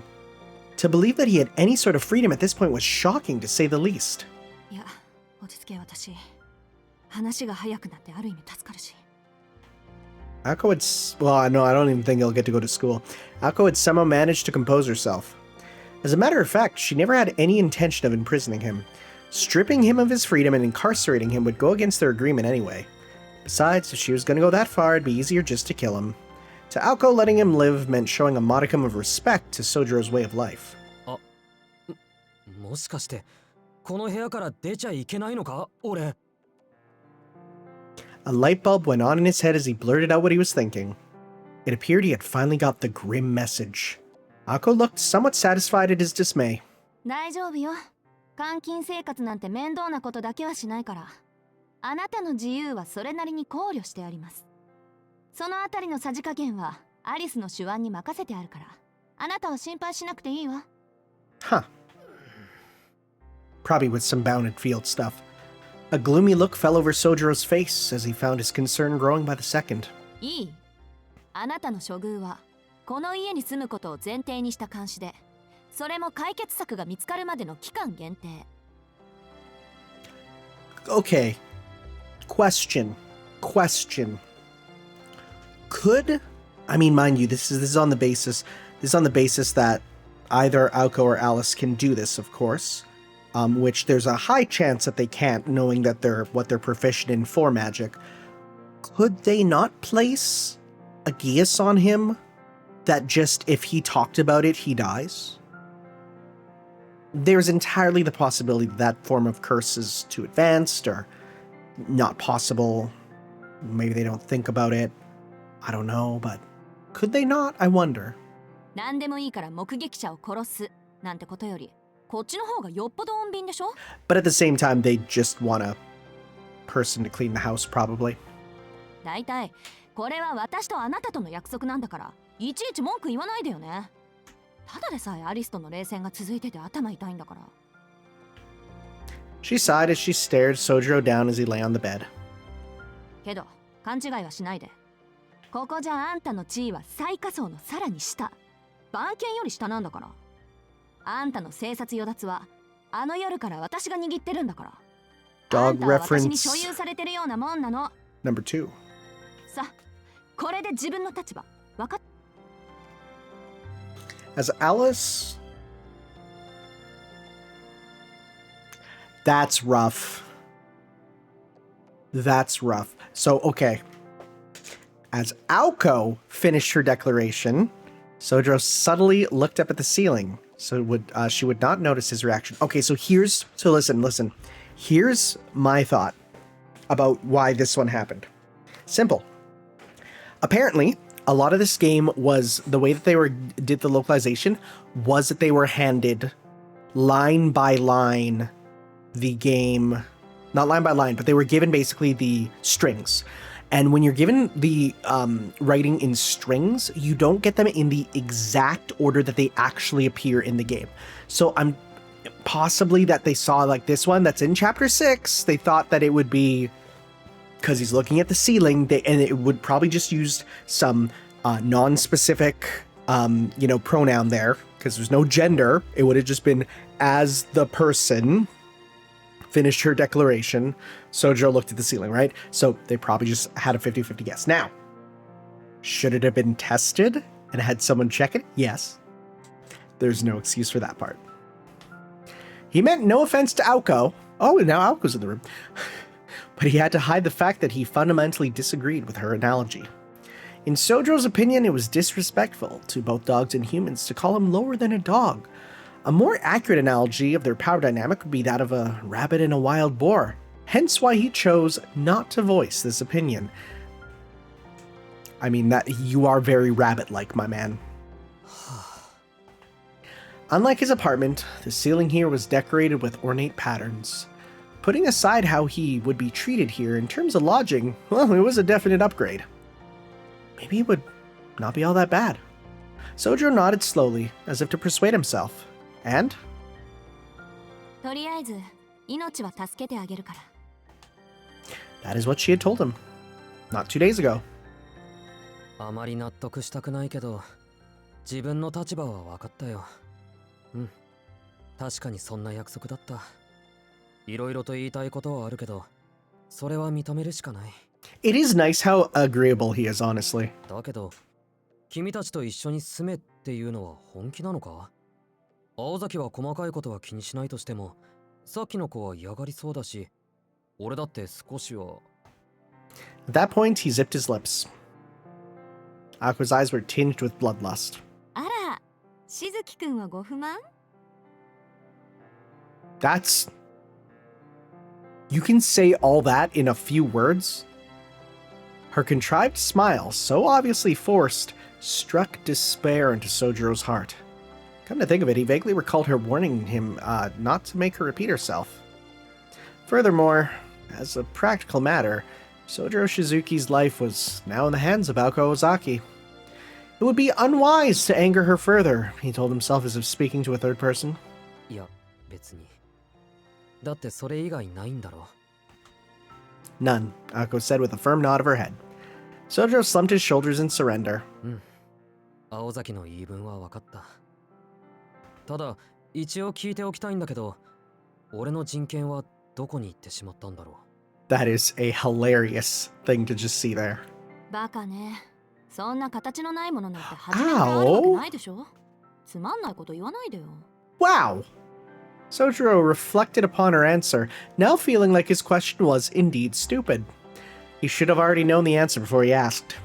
To believe that he had any sort of freedom at this point was shocking, to say the least. いや、落ち着け私。話が早くなってある意味助かるし。 Ako had... well, no, I don't even think he'll get to go to school. Ako had somehow managed to compose herself. As a matter of fact, she never had any intention of imprisoning him. Stripping him of his freedom and incarcerating him would go against their agreement anyway. Besides, if she was going to go that far, it'd be easier just to kill him. To Aoko, letting him live meant showing a modicum of respect to Sojiro's way of life. もしかしてこの部屋から出ちゃいけないのか、俺。 A light bulb went on in his head as he blurted out what he was thinking. It appeared he had finally got the grim message. Aoko looked somewhat satisfied at his dismay. 大丈夫よ。監禁生活なんて面倒なことだけはしないから。あなたの自由はそれなりに考慮してあります。そのあたりのさじ加減はアリスの手腕に任せてあるから。あなたは心配しなくていいわ。 Huh. Probably with some bounded field stuff. A gloomy look fell over Sojiro's face as he found his concern growing by the second. いい。あなたの処遇はこの家に住むことを前提にした監視で、それも解決策が見つかるまでの期間限定。 Okay. Question. Could... I mean, mind you, this is on the basis that either Aoko or Alice can do this, of course. Which there's a high chance that they can't, knowing that what they're proficient in for magic. Could they not place a geas on him that just, if he talked about it, he dies? There's entirely the possibility that form of curse is too advanced or not possible. Maybe they don't think about it. I don't know, but could they not? I wonder. 何でもいいから目撃者を殺すなんてことより、こっちの方がよっぽど穏便でしょ? But at the same time, they just want a person to clean the house, probably. だいたいこれは私とあなたとの約束なんだから、いちいち文句言わないでよね。ただでさえアリスとの冷戦が続いてて頭痛いんだから。 She sighed as she stared Sojiro down as he lay on the bed. けど勘違いはしないで。ここじゃあんたの地位は最下層のさらに下。番犬より下なんだから。あんたの生殺与奪はあの夜から私が握ってるんだから。Dog あんたは私に reference 所有されてるようなもんなの。 number 2. さあ、これで自分の立場分かっ As Alice... That's rough. That's rough. So, okay. As Aoko finished her declaration, Sojiro subtly looked up at the ceiling, so she would not notice his reaction. Okay, so listen. Here's my thought about why this one happened. Simple. Apparently, a lot of this game was, the way that they did the localization was that they were handed line by line the game, not line by line, but they were given basically the strings. And when you're given the writing in strings, you don't get them in the exact order that they actually appear in the game. So I'm possibly that they saw like this one that's in chapter 6, they thought that it would be because he's looking at the ceiling, and it would probably just use some non-specific, pronoun there, because there's no gender. It would have just been as the person finished her declaration, Sojiro looked at the ceiling, right? So they probably just had a 50-50 guess. Now, should it have been tested and had someone check it? Yes. There's no excuse for that part. He meant no offense to Aoko. Oh, now Aoko's in the room. But he had to hide the fact that he fundamentally disagreed with her analogy. In Sojiro's opinion, it was disrespectful to both dogs and humans to call him lower than a dog. A more accurate analogy of their power dynamic would be that of a rabbit and a wild boar, hence why he chose not to voice this opinion. I mean, that you are very rabbit-like, my man. Unlike his apartment, the ceiling here was decorated with ornate patterns. Putting aside how he would be treated here in terms of lodging, well, it was a definite upgrade. Maybe it would not be all that bad. Sojiro nodded slowly, as if to persuade himself. And? とりあえず命は助けてあげるから。 That is what she had told him. Not 2 days ago. あまり納得したくないけど、自分の立場は分かったよ。うん。確かにそんな約束だった。いろいろと言いたいことはあるけど、それは認めるしかない。It is nice how agreeable he is, honestly. だけど、君たちと一緒に住めっていうのは本気なのか？青崎は細かいことは気にしないとしても、さっきの子は嫌がりそうだし、俺だって少しは。At that point, he zipped his lips. Aqua's eyes were tinged with bloodlust. あら、しずきくんはご不満？ That's... You can say all that in a few words? Her contrived smile, so obviously forced, struck despair into Sojiro's heart. Come to think of it, he vaguely recalled her warning him not to make her repeat herself. Furthermore, as a practical matter, Sojiro Shizuki's life was now in the hands of Aoko Ozaki. It would be unwise to anger her further, he told himself as if speaking to a third person. いや、別に。だってそれ以外ないんだろ。None, Aoko said with a firm nod of her head. Sojiro slumped his shoulders in surrender. うん。青崎の言い分は分かった。ただ、一応聞いておきたいんだけど、俺の人権はどこに行ってしまったんだろう。That is a hilarious thing to just see there. バカね。そんな形のないものなんて初めからあるわけないでしょ。つまんないこと言わないでよ。Wow! Sojiro reflected upon her answer, now feeling like his question was indeed stupid. He should have already known the answer before he asked.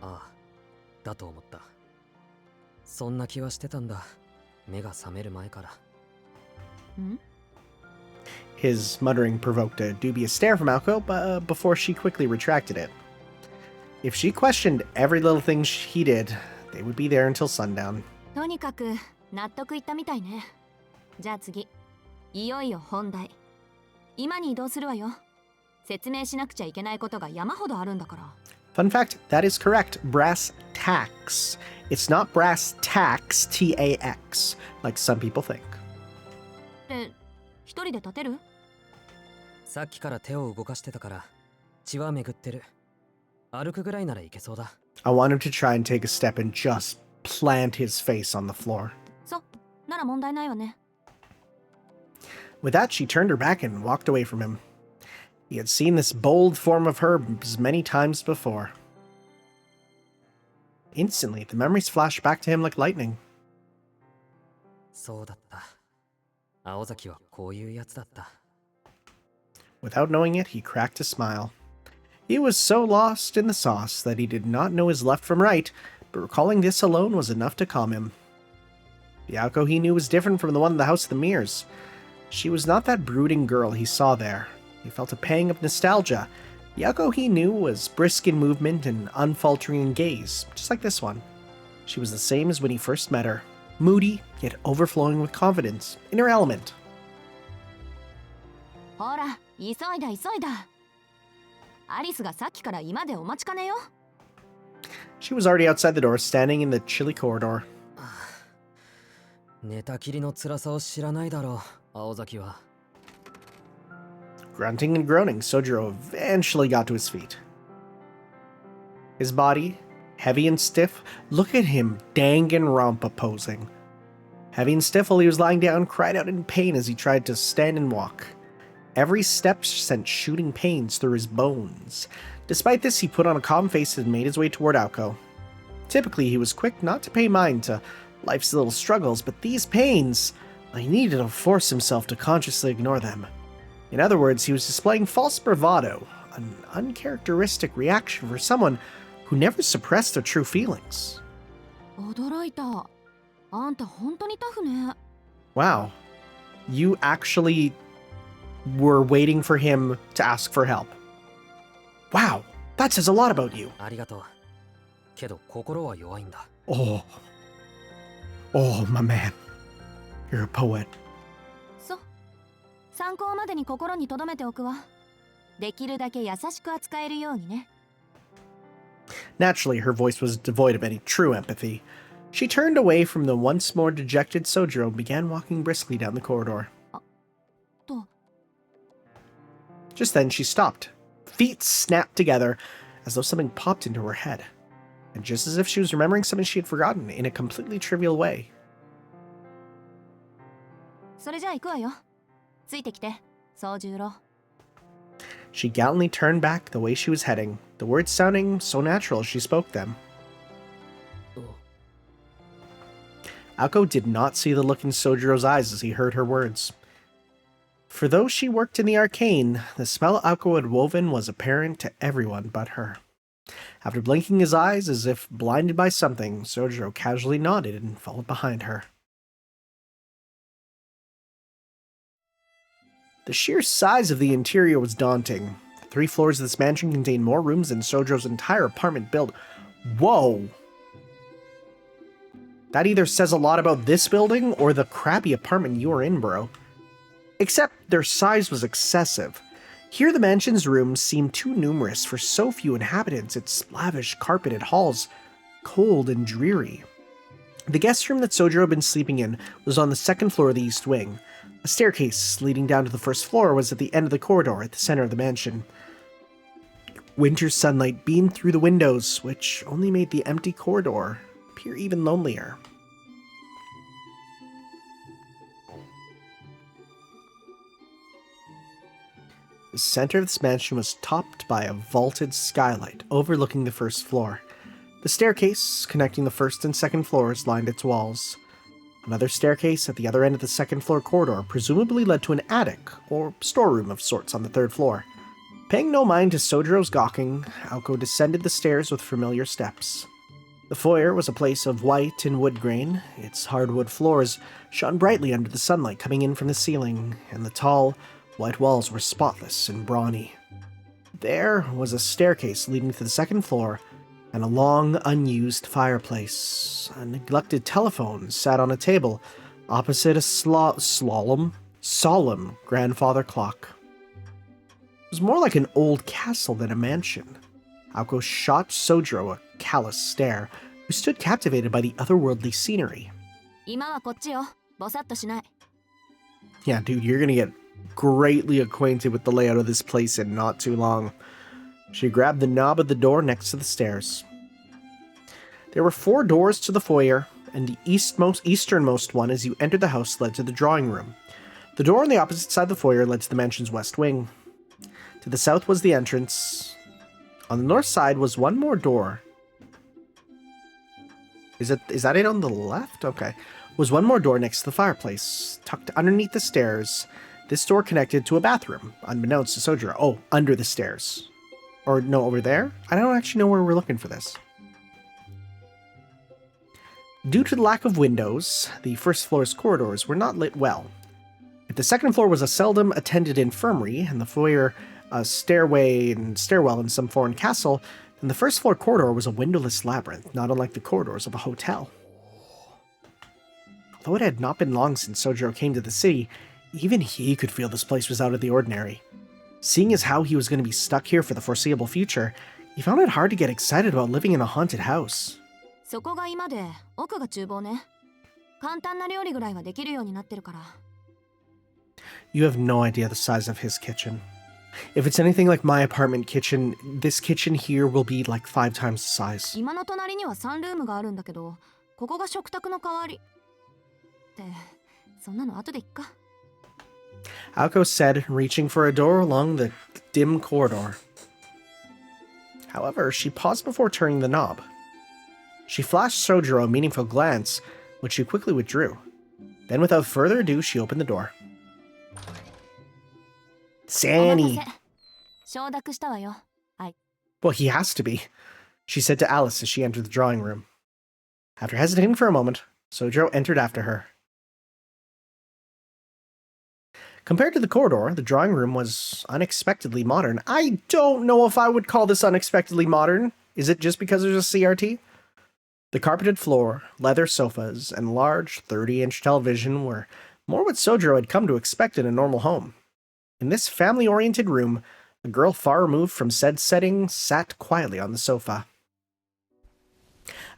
ああ、だと思った。そんな気はしてたんだ。目が覚める前から。ん? His muttering provoked a dubious stare from Aoko, before she quickly retracted it. If she questioned every little thing he did, they would be there until sundown. とにかく納得いったみたいね。じゃあ次、いよいよ本題。今に移動するわよ。説明しなくちゃいけないことが山ほどあるんだから。Fun fact, that is correct. Brass tacks. It's not brass tacks, T-A-X, like some people think. 一人で立てる？さっきから手を動かしてたから、血は巡ってる。歩くぐらいならいけそうだ。I want him to try and take a step and just plant his face on the floor. そう、なら問題ないわね。With that, she turned her back and walked away from him. He had seen this bold form of hers many times before. Instantly, the memories flashed back to him like lightning. そうだった。青崎はこういうやつだった。 Without knowing it, he cracked a smile. He was so lost in the sauce that he did not know his left from right, but recalling this alone was enough to calm him. The Aoko he knew was different from the one in the House of the Mirrors. She was not that brooding girl he saw there. He felt a pang of nostalgia. The Aoko he knew was brisk in movement and unfaltering in gaze, just like this one. She was the same as when he first met her, moody, yet overflowing with confidence, in her element. ほら、急いだ急いだ。アリスがさっきから居間でお待ちかねよ。She was already outside the door, standing in the chilly corridor. 寝たきりの辛さを知らないだろう、青崎は。 Grunting and groaning, Sojiro eventually got to his feet. His body, heavy and stiff, look at him, Danganronpa posing. Heavy and stiff while he was lying down, cried out in pain as he tried to stand and walk. Every step sent shooting pains through his bones. Despite this, he put on a calm face and made his way toward Aoko. Typically, he was quick not to pay mind to life's little struggles, but these pains, he needed to force himself to consciously ignore them. In other words, he was displaying false bravado, an uncharacteristic reaction for someone who never suppressed their true feelings. 驚いた。あんた本当にタフね。 Wow. You actually were waiting for him to ask for help. Wow. That says a lot about you. ありがとう。けど心は弱いんだ。 Oh. Oh, my man. You're a poet. そう。参考までに心に留めておくわ。できるだけ優しく扱えるようにね。 Naturally, her voice was devoid of any true empathy. She turned away from the once more dejected Sojiro and began walking briskly down the corridor. と。 Just then, she stopped. Feet snapped together, as though something popped into her head. And just as if she was remembering something she had forgotten in a completely trivial way. それじゃあ行くわよ。ついてきて、宗十郎。 She gallantly turned back the way she was heading, the words sounding so natural as she spoke them. Aoko did not see the look in Sojiro's eyes as he heard her words. For though she worked in the arcane, the spell Aoko had woven was apparent to everyone but her. After blinking his eyes as if blinded by something, Sojiro casually nodded and followed behind her. The sheer size of the interior was daunting. The 3 floors of this mansion contained more rooms than Sojiro's entire apartment built. Whoa! That either says a lot about this building or the crappy apartment you are in, bro. Except their size was excessive. Here the mansion's rooms seemed too numerous for so few inhabitants, its lavish carpeted halls cold and dreary. The guest room that Sojiro had been sleeping in was on the 2nd floor of the east wing. A staircase leading down to the 1st floor was at the end of the corridor at the center of the mansion. Winter sunlight beamed through the windows, which only made the empty corridor appear even lonelier. The center of this mansion was topped by a vaulted skylight overlooking the 1st floor. The staircase, connecting the 1st and 2nd floors, lined its walls. Another staircase at the other end of the 2nd floor corridor presumably led to an attic, or storeroom of sorts on the 3rd floor. Paying no mind to Sojiro's gawking, Aoko descended the stairs with familiar steps. The foyer was a place of white and wood grain. Its hardwood floors shone brightly under the sunlight coming in from the ceiling, and the tall, white walls were spotless and brawny. There was a staircase leading to the 2nd floor, and a long, unused fireplace. A neglected telephone sat on a table opposite a solemn grandfather clock. It was more like an old castle than a mansion. Aoko shot Sojiro a callous stare, who stood captivated by the otherworldly scenery. 今はこっちよ。ぼさっとしない。 Yeah, dude, you're gonna get greatly acquainted with the layout of this place in not too long. She grabbed the knob of the door next to the stairs. There were 4 doors to the foyer, and the easternmost one as you entered the house led to the drawing room. The door on the opposite side of the foyer led to the mansion's west wing. To the south was the entrance. On the north side was one more door. Is that it on the left? Okay. Was one more door next to the fireplace. Tucked underneath the stairs, this door connected to a bathroom, unbeknownst to Sojiro. Oh, under the stairs. Or no, over there? I don't actually know where we're looking for this. Due to the lack of windows, the first floor's corridors were not lit well. If the second floor was a seldom attended infirmary, and the foyer a stairway and stairwell in some foreign castle, then the first floor corridor was a windowless labyrinth, not unlike the corridors of a hotel. Although it had not been long since Sojiro came to the city, even he could feel this place was out of the ordinary. Seeing as how he was going to be stuck here for the foreseeable future, he found it hard to get excited about living in a haunted house. そこが今で奥が厨房ね。簡単な料理ぐらいはできるようになってるから。You have no idea the size of his kitchen. If it's anything like my apartment kitchen, this kitchen here will be like 5 times the size. 今の隣にはサンルームがあるんだけど、ここが食卓の代わり。ってそんなの後でいっか。Aoko said, reaching for a door along the dim corridor. However, she paused before turning the knob. She flashed Sojiro a meaningful glance, which she quickly withdrew. Then, without further ado, she opened the door. Sany! Well, he has to be, she said to Alice as she entered the drawing room. After hesitating for a moment, Sojiro entered after her. Compared to the corridor, the drawing room was unexpectedly modern. I don't know if I would call this unexpectedly modern. Is it just because there's a CRT? The carpeted floor, leather sofas, and large 30-inch television were more what Sojiro had come to expect in a normal home. In this family-oriented room, a girl far removed from said setting sat quietly on the sofa.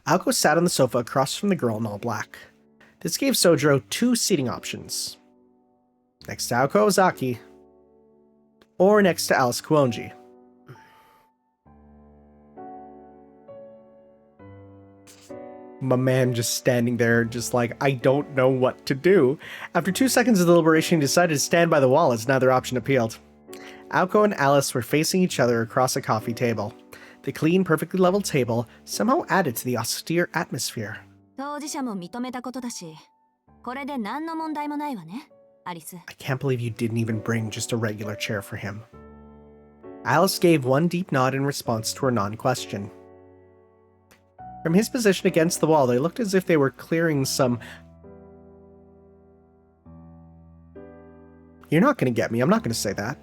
Aoko sat on the sofa across from the girl in all black. This gave Sojiro 2 seating options. Next to Aoko Ozaki, or next to Alice Kuonji. My man just standing there, just like, I don't know what to do. After 2 seconds of deliberation, he decided to stand by the wall as neither option appealed. Aoko and Alice were facing each other across a coffee table. The clean, perfectly leveled table somehow added to the austere atmosphere. 当事者も認めたことだし、これで何の問題もないわね。I can't believe you didn't even bring just a regular chair for him. Alice gave one deep nod in response to her non-question. From his position against the wall, they looked as if they were clearing some... You're not going to get me. I'm not going to say that.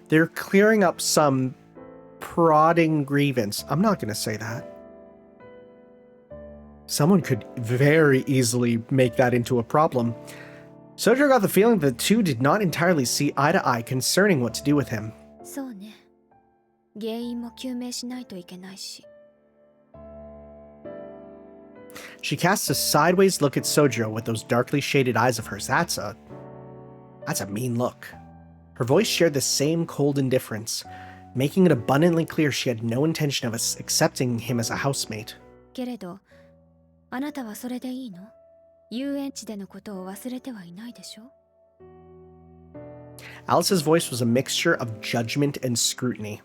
They're clearing up some prodding grievance. I'm not going to say that. Someone could very easily make that into a problem. Sojiro got the feeling that the two did not entirely see eye to eye concerning what to do with him. She cast a sideways look at Sojiro with those darkly shaded eyes of hers. That's a mean look. Her voice shared the same cold indifference, making it abundantly clear she had no intention of accepting him as a housemate. Alice's voice was a mixture of judgment and scrutiny.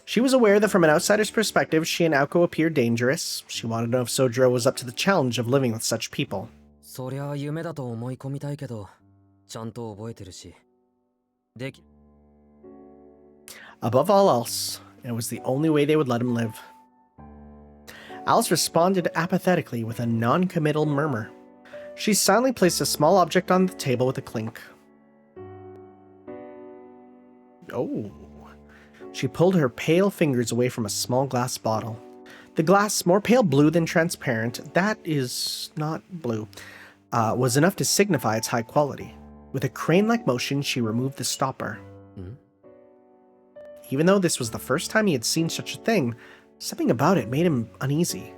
She was aware that from an outsider's perspective, she and Aoko appeared dangerous. She wanted to know if Sojiro was up to the challenge of living with such people. Above all else, it was the only way they would let him live. Alice responded apathetically with a non-committal murmur. She silently placed a small object on the table with a clink. Oh. She pulled her pale fingers away from a small glass bottle. The glass, more pale blue than transparent, that is not blue, was enough to signify its high quality. With a crane-like motion, she removed the stopper. Even though this was the first time he had seen such a thing, something about it made him uneasy.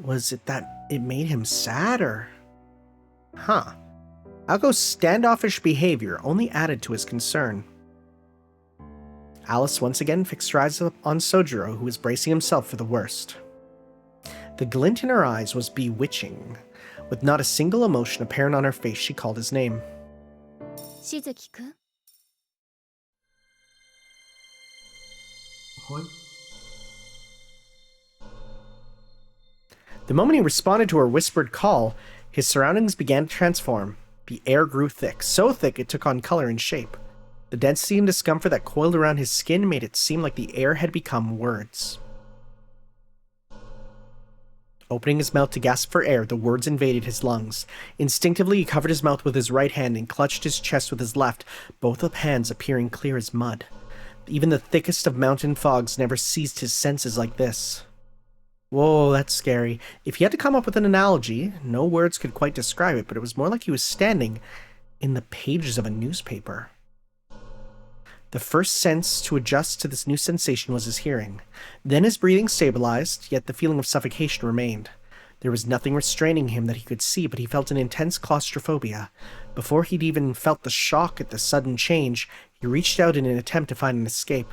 Was it that it made him sad, or... Aoko's standoffish behavior only added to his concern. Alice once again fixed her eyes on Sojiro, who was bracing himself for the worst. The glint in her eyes was bewitching. With not a single emotion apparent on her face, she called his name. しずきくん、はい。 The moment he responded to her whispered call, his surroundings began to transform. The air grew thick, so thick it took on color and shape. The density and discomfort that coiled around his skin made it seem like the air had become words. Opening his mouth to gasp for air, the words invaded his lungs. Instinctively, he covered his mouth with his right hand and clutched his chest with his left, both of hands appearing clear as mud. Even the thickest of mountain fogs never seized his senses like this. Whoa, that's scary. If he had to come up with an analogy, no words could quite describe it, but it was more like he was standing in the pages of a newspaper. The first sense to adjust to this new sensation was his hearing. Then his breathing stabilized, yet the feeling of suffocation remained. There was nothing restraining him that he could see, but he felt an intense claustrophobia. Before he'd even felt the shock at the sudden change, he reached out in an attempt to find an escape.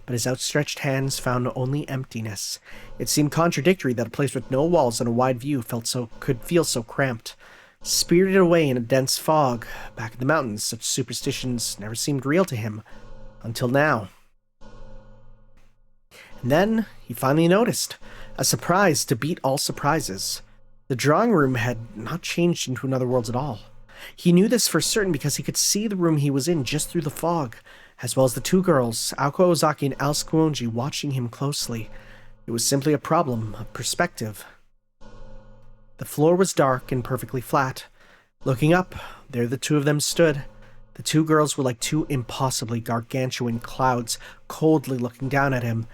But his outstretched hands found only emptiness. It seemed contradictory that a place with no walls and a wide view could feel so cramped. Spirited away in a dense fog, back in the mountains, such superstitions never seemed real to him. Until now. And then he finally noticed, a surprise to beat all surprises. The drawing room had not changed into another world at all. He knew this for certain because he could see the room he was in just through the fog, as well as the two girls, Aoko Ozaki and Alice Kuonji, watching him closely. It was simply a problem of perspective. The floor was dark and perfectly flat. Looking up, there the two of them stood. The two girls were like two impossibly gargantuan clouds, coldly looking down at him.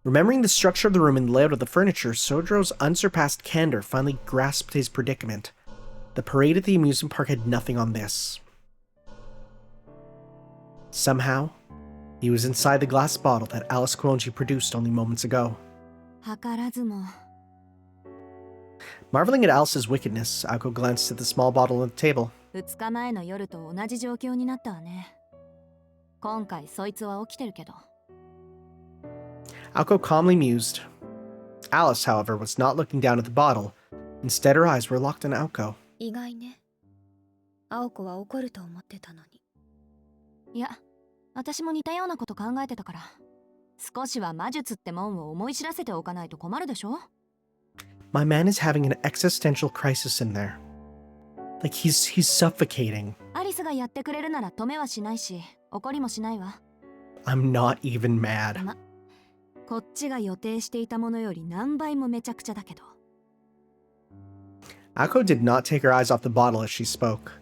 Remembering the structure of the room and the layout of the furniture, Sojo's unsurpassed candor finally grasped his predicament. The parade at the amusement park had nothing on this. Somehow, he was inside the glass bottle that Alice Kuonji produced only moments ago. 図らずも Marveling at Alice's wickedness, Aoko glanced at the small bottle on the table. 2日前の夜と同じ状況になったわね。今回そいつは起きてるけど。Aoko calmly mused. Alice, however, was not looking down at the bottle. Instead, her eyes were locked on Aoko. 意外ね。青子は怒ると思ってたのに。いや、私も似たようなこと考えてたから。少しは魔術ってもんを思い知らせておかないと困るでしょ？ My man is having an existential crisis in there. Like he's suffocating. アリスがやってくれるなら止めはしないし、怒りもしないわ。I'm not even mad. こっちが予定していたものより何倍もめちゃくちゃだけど。Aoko did not take her eyes off the bottle as she spoke.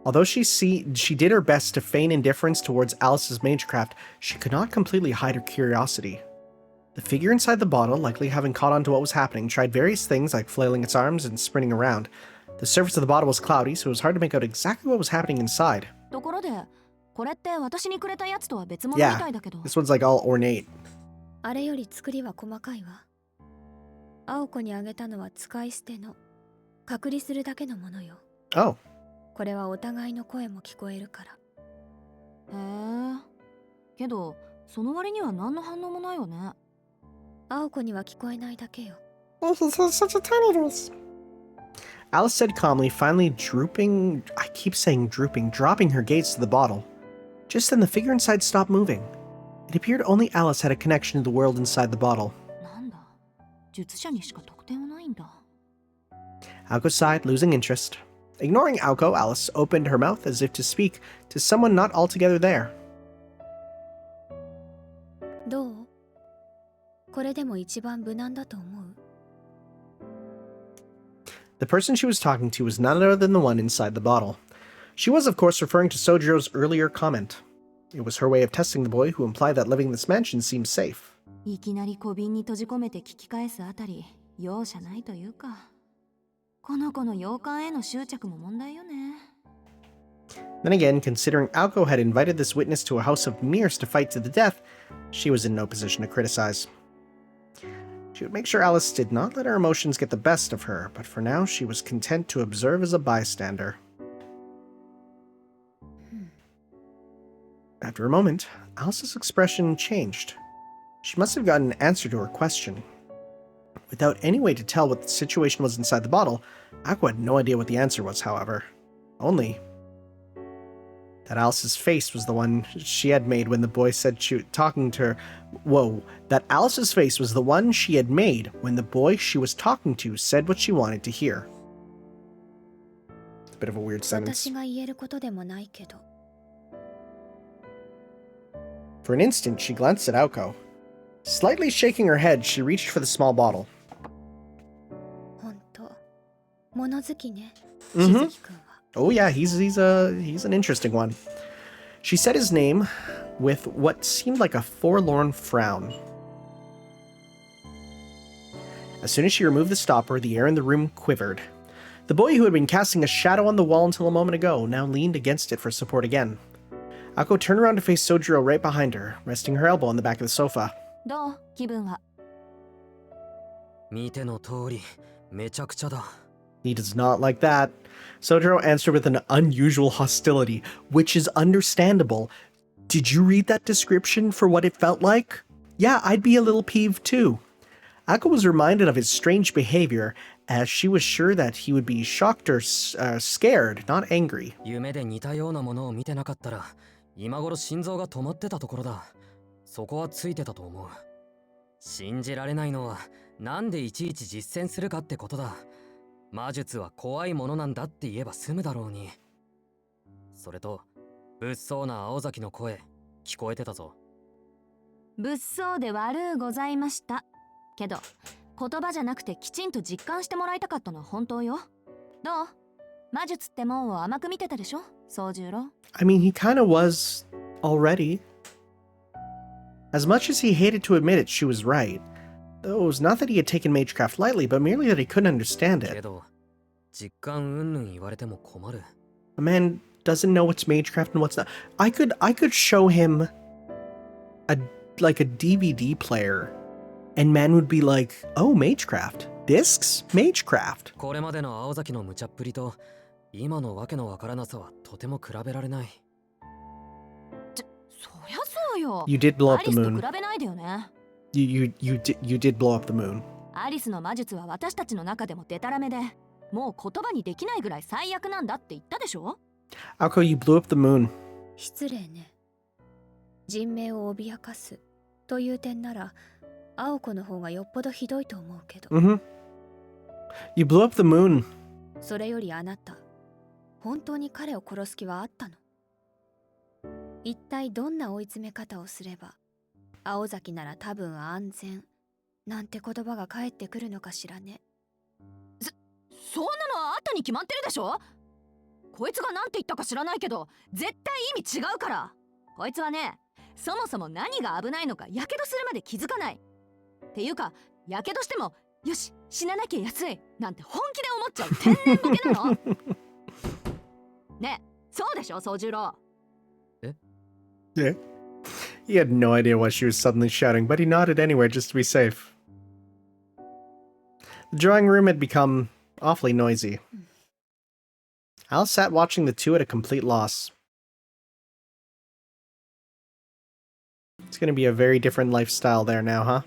Although she did her best to feign indifference towards Alice's magecraft, she could not completely hide her curiosity. The figure inside the bottle, likely having caught on to what was happening, tried various things like flailing its arms and sprinting around. The surface of the bottle was cloudy, so it was hard to make out exactly what was happening inside. ところで、これって私にくれたやつとは別物みたいだけど。This one's like all ornate. あれより作りは細かいわ。青子にあげたのは使い捨ての、隔離するだけのものよ。Oh. これはお互いの声も聞こえるから。へえ。けど、その割には何の反応もないわね。青子には聞こえないだけよ。He has such a tiny voice. Alice said calmly, finally drooping her gaze to the bottle. Just then the figure inside stopped moving. It appeared only Alice had a connection to the world inside the bottle. なんだ、術者にしか特典はないんだ。Aoko sighed, losing interest. Ignoring Aoko, Alice opened her mouth as if to speak to someone not altogether there. どう？これでも一番無難だと思う。The person she was talking to was none other than the one inside the bottle. She was, of course, referring to Sojiro's earlier comment. It was her way of testing the boy, who implied that living in this mansion seemed safe. いきなり小瓶に閉じ込めて聞き返すあたり、容赦ないというか。この子の洋館への執着も問題よね。Then again, considering Aoko had invited this witness to a house of mirrors to fight to the death, she was in no position to criticize. She would make sure Alice did not let her emotions get the best of her, but for now she was content to observe as a bystander. After a moment, Alice's expression changed. She must have gotten an answer to her question. Without any way to tell what the situation was inside the bottle, Aoko had no idea what the answer was, however. Only That Alice's face was the one she had made when the boy said talking to her. Whoa. That Alice's face was the one she had made when the boy she was talking to said what she wanted to hear. It's a bit of a weird sentence. For an instant, she glanced at Aoko. Slightly shaking her head, she reached for the small bottle. Mm-hmm. Oh yeah, he's an interesting one. She said his name with what seemed like a forlorn frown. As soon as she removed the stopper, the air in the room quivered. The boy who had been casting a shadow on the wall until a moment ago now leaned against it for support again. Aoko turned around to face Sojiro right behind her, resting her elbow on the back of the sofa. He does not like that. Sojiro answered with an unusual hostility, which is understandable. Did you read that description for what it felt like? Yeah, I'd be a little peeved too. Aoko was reminded of his strange behavior, as she was sure that he would be shocked or scared, not angry. 夢で似たようなものを見てなかったら、今頃心臓が止まってたところだ。そこはついてたと思う。信じられないのは、なんでいちいち実践するかってことだ。魔術は怖いものなんだって言えば済むだろうに。それと、物騒な青崎の声、聞こえてたぞ。物騒で悪うございました。けど、言葉じゃなくてきちんと実感してもらいたかったのは本当よ。どう？魔術ってもんを甘く見てたでしょ、宗十郎。I mean, he kind of was already. As much as he hated to admit it, she was right. Though it was not that he had taken Magecraft lightly, but merely that he couldn't understand it. けど、実感云々言われても困る。A man doesn't know what's Magecraft and what's not. I could show him a DVD player, and man would be like, "Oh, Magecraft. Discs? Magecraft." これまでの青崎の無茶っぷりと、今のわけのわからなさはとても比べられない。そりゃそうよ。 You did blow up the アリスと moon. 比べないでよね。You did blow up the moon. アリスの魔術は私たちの中でもデタラメで、もう言葉にできないぐらい最悪なんだって言ったでしょ。Aoko, you blew up the moon. 失礼ね。人命を脅かすという点なら、青子の方がよっぽどひどいと思うけど。Mm-hmm. You blew up the moon. それよりあなた、本当に彼を殺す気はあったの？一体どんな追い詰め方をすれば、青崎なら多分安全なんて言葉が返ってくるのかしらね。そんなのはあったに決まってるでしょ。こいつがなんて言ったか知らないけど、絶対意味違うから。こいつはね、そもそも何が危ないのかやけどするまで気づかない。っていうか、やけどしても、よし、死ななきゃ安いなんて本気で思っちゃう天然ボケなの。ね、そうでしょ、宗十郎。Yeah. He had no idea why she was suddenly shouting, but he nodded anyway just to be safe. The drawing room had become awfully noisy. Alice sat watching the two at a complete loss. It's going to be a very different lifestyle there now, huh?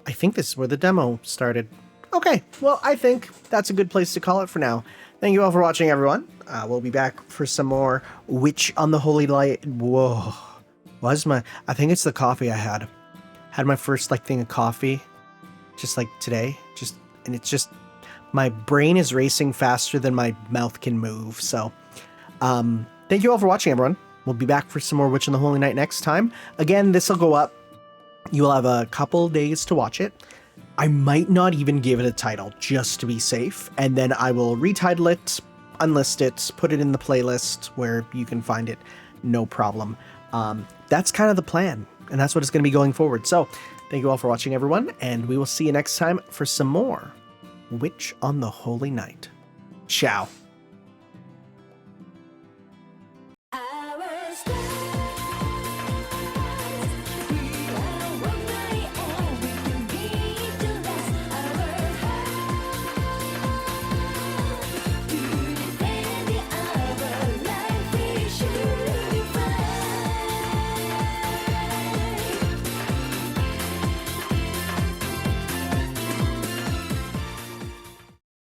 I think this is where the demo started. Okay, well, I think that's a good place to call it for now. Thank you all for watching, everyone. We'll be back for some more Witch on the Holy Light. Whoa. I think it's the coffee I had. Had my first, thing of coffee. Just, today. And it's just... My brain is racing faster than my mouth can move. So, thank you all for watching, everyone. We'll be back for some more Witch on the Holy Night next time. Again, this will go up. You will have a couple days to watch it. I might not even give it a title, just to be safe. And then I will retitle it, unlist it, put it in the playlist where you can find it, no problem. That's kind of the plan, and that's what it's going to be going forward. So, thank you all for watching, everyone, and we will see you next time for some more Witch on the Holy Night. Ciao.